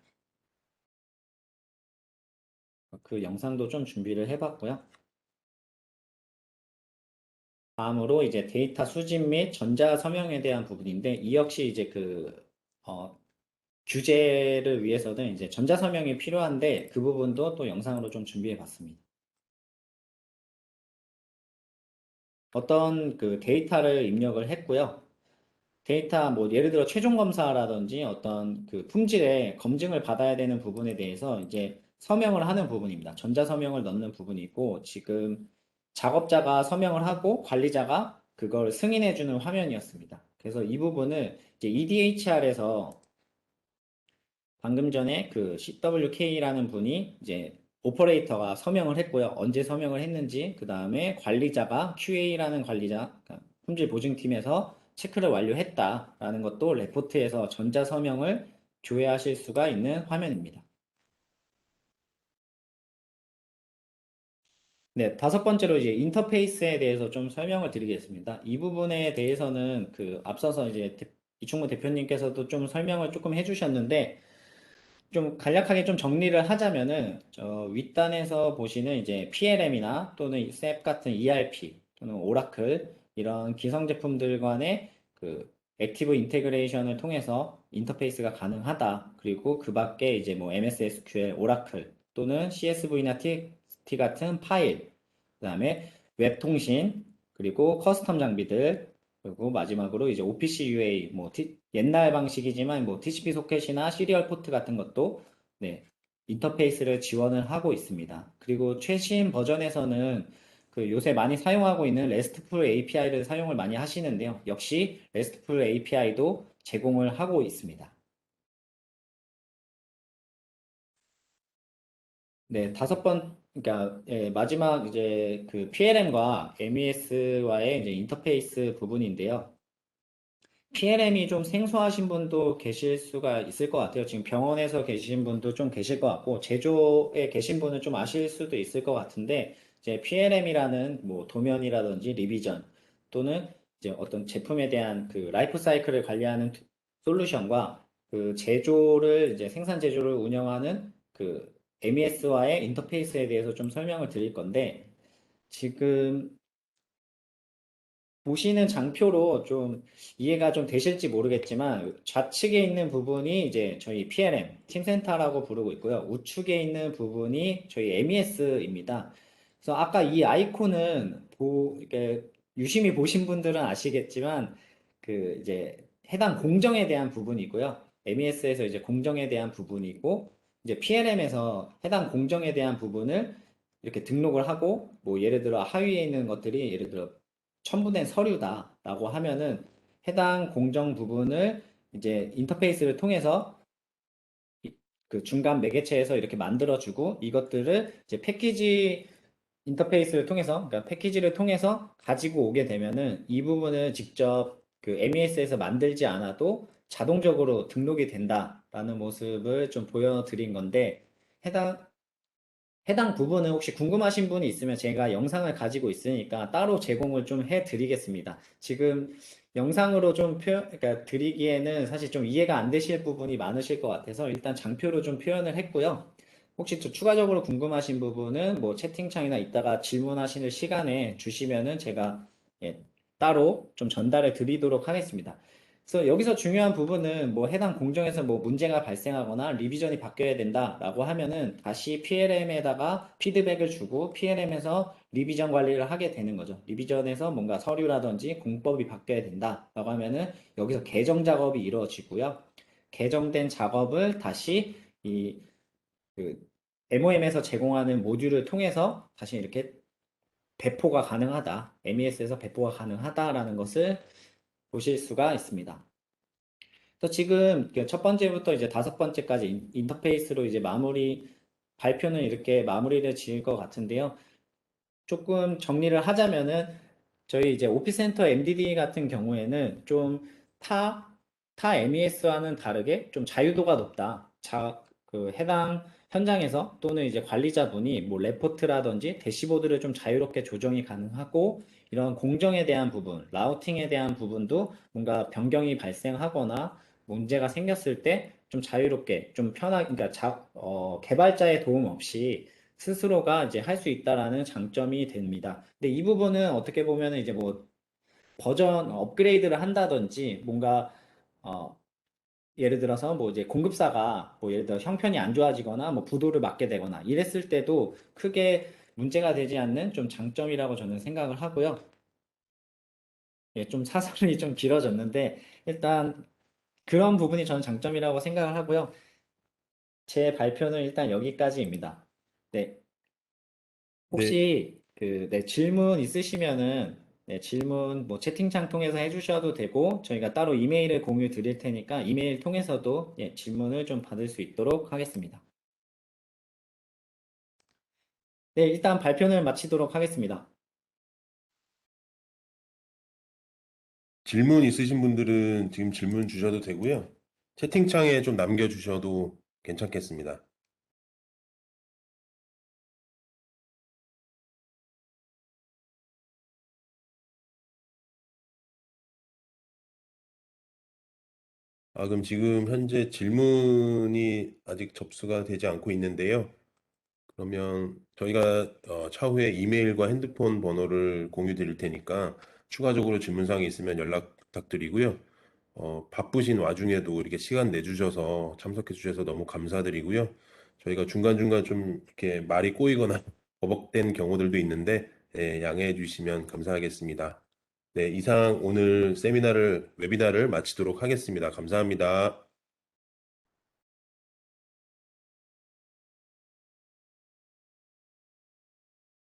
그 영상도 좀 준비를 해봤고요. 다음으로 이제 데이터 수집 및 전자 서명에 대한 부분인데, 이 역시 이제 어, 규제를 위해서는 이제 전자 서명이 필요한데, 그 부분도 또 영상으로 좀 준비해 봤습니다. 어떤 그 데이터를 입력을 했고요. 데이터 뭐 예를 들어 최종 검사라든지 어떤 그 품질의 검증을 받아야 되는 부분에 대해서 이제 서명을 하는 부분입니다. 전자 서명을 넣는 부분이 있고 지금 작업자가 서명을 하고 관리자가 그걸 승인해 주는 화면이었습니다. 그래서 이 부분을 이제 EDHR에서 방금 전에 그 CWK라는 분이 이제 오퍼레이터가 서명을 했고요. 언제 서명을 했는지, 그 다음에 관리자가 QA라는 관리자, 그러니까 품질 보증팀에서 체크를 완료했다라는 것도 레포트에서 전자 서명을 조회하실 수가 있는 화면입니다. 네, 다섯 번째로 이제 인터페이스에 대해서 좀 설명을 드리겠습니다. 이 부분에 대해서는 그 앞서서 이제 이충무 대표님께서도 좀 설명을 조금 해주셨는데, 좀 간략하게 좀 정리를 하자면은 저 윗단에서 보시는 이제 PLM이나 또는 SAP 같은 ERP 또는 오라클 이런 기성 제품들 간의 그 액티브 인테그레이션을 통해서 인터페이스가 가능하다. 그리고 그 밖에 이제 뭐 MS SQL, 오라클 또는 CSV나 TXT 같은 파일, 그다음에 웹 통신, 그리고 커스텀 장비들, 그리고 마지막으로 이제 OPC UA, 뭐 옛날 방식이지만 뭐 TCP 소켓이나 시리얼 포트 같은 것도 네, 인터페이스를 지원을 하고 있습니다. 그리고 최신 버전에서는 그 요새 많이 사용하고 있는 RESTful API를 사용을 많이 하시는데요. 역시 RESTful API도 제공을 하고 있습니다. 네, 그러니까 예, 마지막 이제 그 PLM과 MES와의 이제 인터페이스 부분인데요. PLM이 좀 생소하신 분도 계실 수가 있을 것 같아요. 지금 병원에서 계신 분도 좀 계실 것 같고, 제조에 계신 분은 좀 아실 수도 있을 것 같은데, 이제 PLM이라는 뭐 도면이라든지 리비전 또는 이제 어떤 제품에 대한 그 라이프 사이클을 관리하는 솔루션과 그 제조를 이제 생산 제조를 운영하는 그 MES와의 인터페이스에 대해서 좀 설명을 드릴 건데 지금 보시는 장표로 좀 이해가 좀 되실지 모르겠지만 좌측에 있는 부분이 이제 저희 PLM, 팀센터라고 부르고 있고요. 우측에 있는 부분이 저희 MES입니다. 그래서 아까 이 아이콘은 이렇게 유심히 보신 분들은 아시겠지만 그 이제 해당 공정에 대한 부분이고요. MES에서 이제 공정에 대한 부분이고 이제 PLM에서 해당 공정에 대한 부분을 이렇게 등록을 하고 뭐 예를 들어 하위에 있는 것들이 예를 들어 첨부된 서류다라고 하면은 해당 공정 부분을 이제 인터페이스를 통해서 그 중간 매개체에서 이렇게 만들어주고 이것들을 이제 패키지 인터페이스를 통해서 그러니까 패키지를 통해서 가지고 오게 되면은 이 부분을 직접 그 MES에서 만들지 않아도 자동적으로 등록이 된다라는 모습을 좀 보여드린 건데 해당 해당 부분은 혹시 궁금하신 분이 있으면 제가 영상을 가지고 있으니까 따로 제공을 좀 해드리겠습니다. 지금 영상으로 좀 그러니까 드리기에는 사실 좀 이해가 안 되실 부분이 많으실 것 같아서 일단 장표로 좀 표현을 했고요. 혹시 또 추가적으로 궁금하신 부분은 뭐 채팅창이나 이따가 질문하시는 시간에 주시면은 제가 예, 따로 좀 전달해 드리도록 하겠습니다. 그래서 여기서 중요한 부분은 뭐 해당 공정에서 뭐 문제가 발생하거나 리비전이 바뀌어야 된다라고 하면은 다시 PLM에다가 피드백을 주고 PLM에서 리비전 관리를 하게 되는 거죠. 리비전에서 뭔가 서류라든지 공법이 바뀌어야 된다라고 하면은 여기서 개정 작업이 이루어지고요. 개정된 작업을 다시 그 MOM에서 제공하는 모듈을 통해서 다시 이렇게 배포가 가능하다. MES에서 배포가 가능하다라는 것을 보실 수가 있습니다. 그래서 지금 첫 번째부터 이제 다섯 번째까지 인터페이스로 이제 발표는 이렇게 마무리를 지을 것 같은데요. 조금 정리를 하자면은 저희 이제 오피스센터 MDD 같은 경우에는 좀 타, 타 MES와는 다르게 좀 자유도가 높다. 그 해당 현장에서 또는 이제 관리자분이 뭐 레포트라든지 대시보드를 좀 자유롭게 조정이 가능하고 이런 공정에 대한 부분, 라우팅에 대한 부분도 뭔가 변경이 발생하거나 문제가 생겼을 때 좀 자유롭게, 좀 편하게, 그러니까 개발자의 도움 없이 스스로가 이제 할 수 있다라는 장점이 됩니다. 근데 이 부분은 어떻게 보면 이제 뭐 버전 업그레이드를 한다든지 뭔가 어, 예를 들어서 뭐 이제 공급사가 뭐 예를 들어 형편이 안 좋아지거나 뭐 부도를 맞게 되거나 이랬을 때도 크게 문제가 되지 않는 좀 장점이라고 저는 생각을 하고요. 예, 좀 사설이 좀 길어졌는데 일단 그런 부분이 저는 장점이라고 생각을 하고요. 제 발표는 일단 여기까지입니다. 네, 네, 혹시 네, 질문 있으시면은 네, 질문 뭐 채팅창 통해서 해주셔도 되고 저희가 따로 이메일을 공유 드릴 테니까 이메일 통해서도 예, 질문을 좀 받을 수 있도록 하겠습니다. 네, 일단 발표는 마치도록 하겠습니다. 질문 있으신 분들은 지금 질문 주셔도 되고요. 채팅창에 좀 남겨주셔도 괜찮겠습니다. 그럼 지금 현재 질문이 아직 접수가 되지 않고 있는데요. 그러면 저희가 차후에 이메일과 핸드폰 번호를 공유 드릴 테니까 추가적으로 질문사항이 있으면 연락 부탁드리고요. 바쁘신 와중에도 이렇게 시간 내주셔서 참석해 주셔서 너무 감사드리고요. 저희가 중간중간 좀 이렇게 말이 꼬이거나 버벅된 경우들도 있는데 양해해 주시면 감사하겠습니다. 네, 이상 오늘 웨비나를 마치도록 하겠습니다. 감사합니다.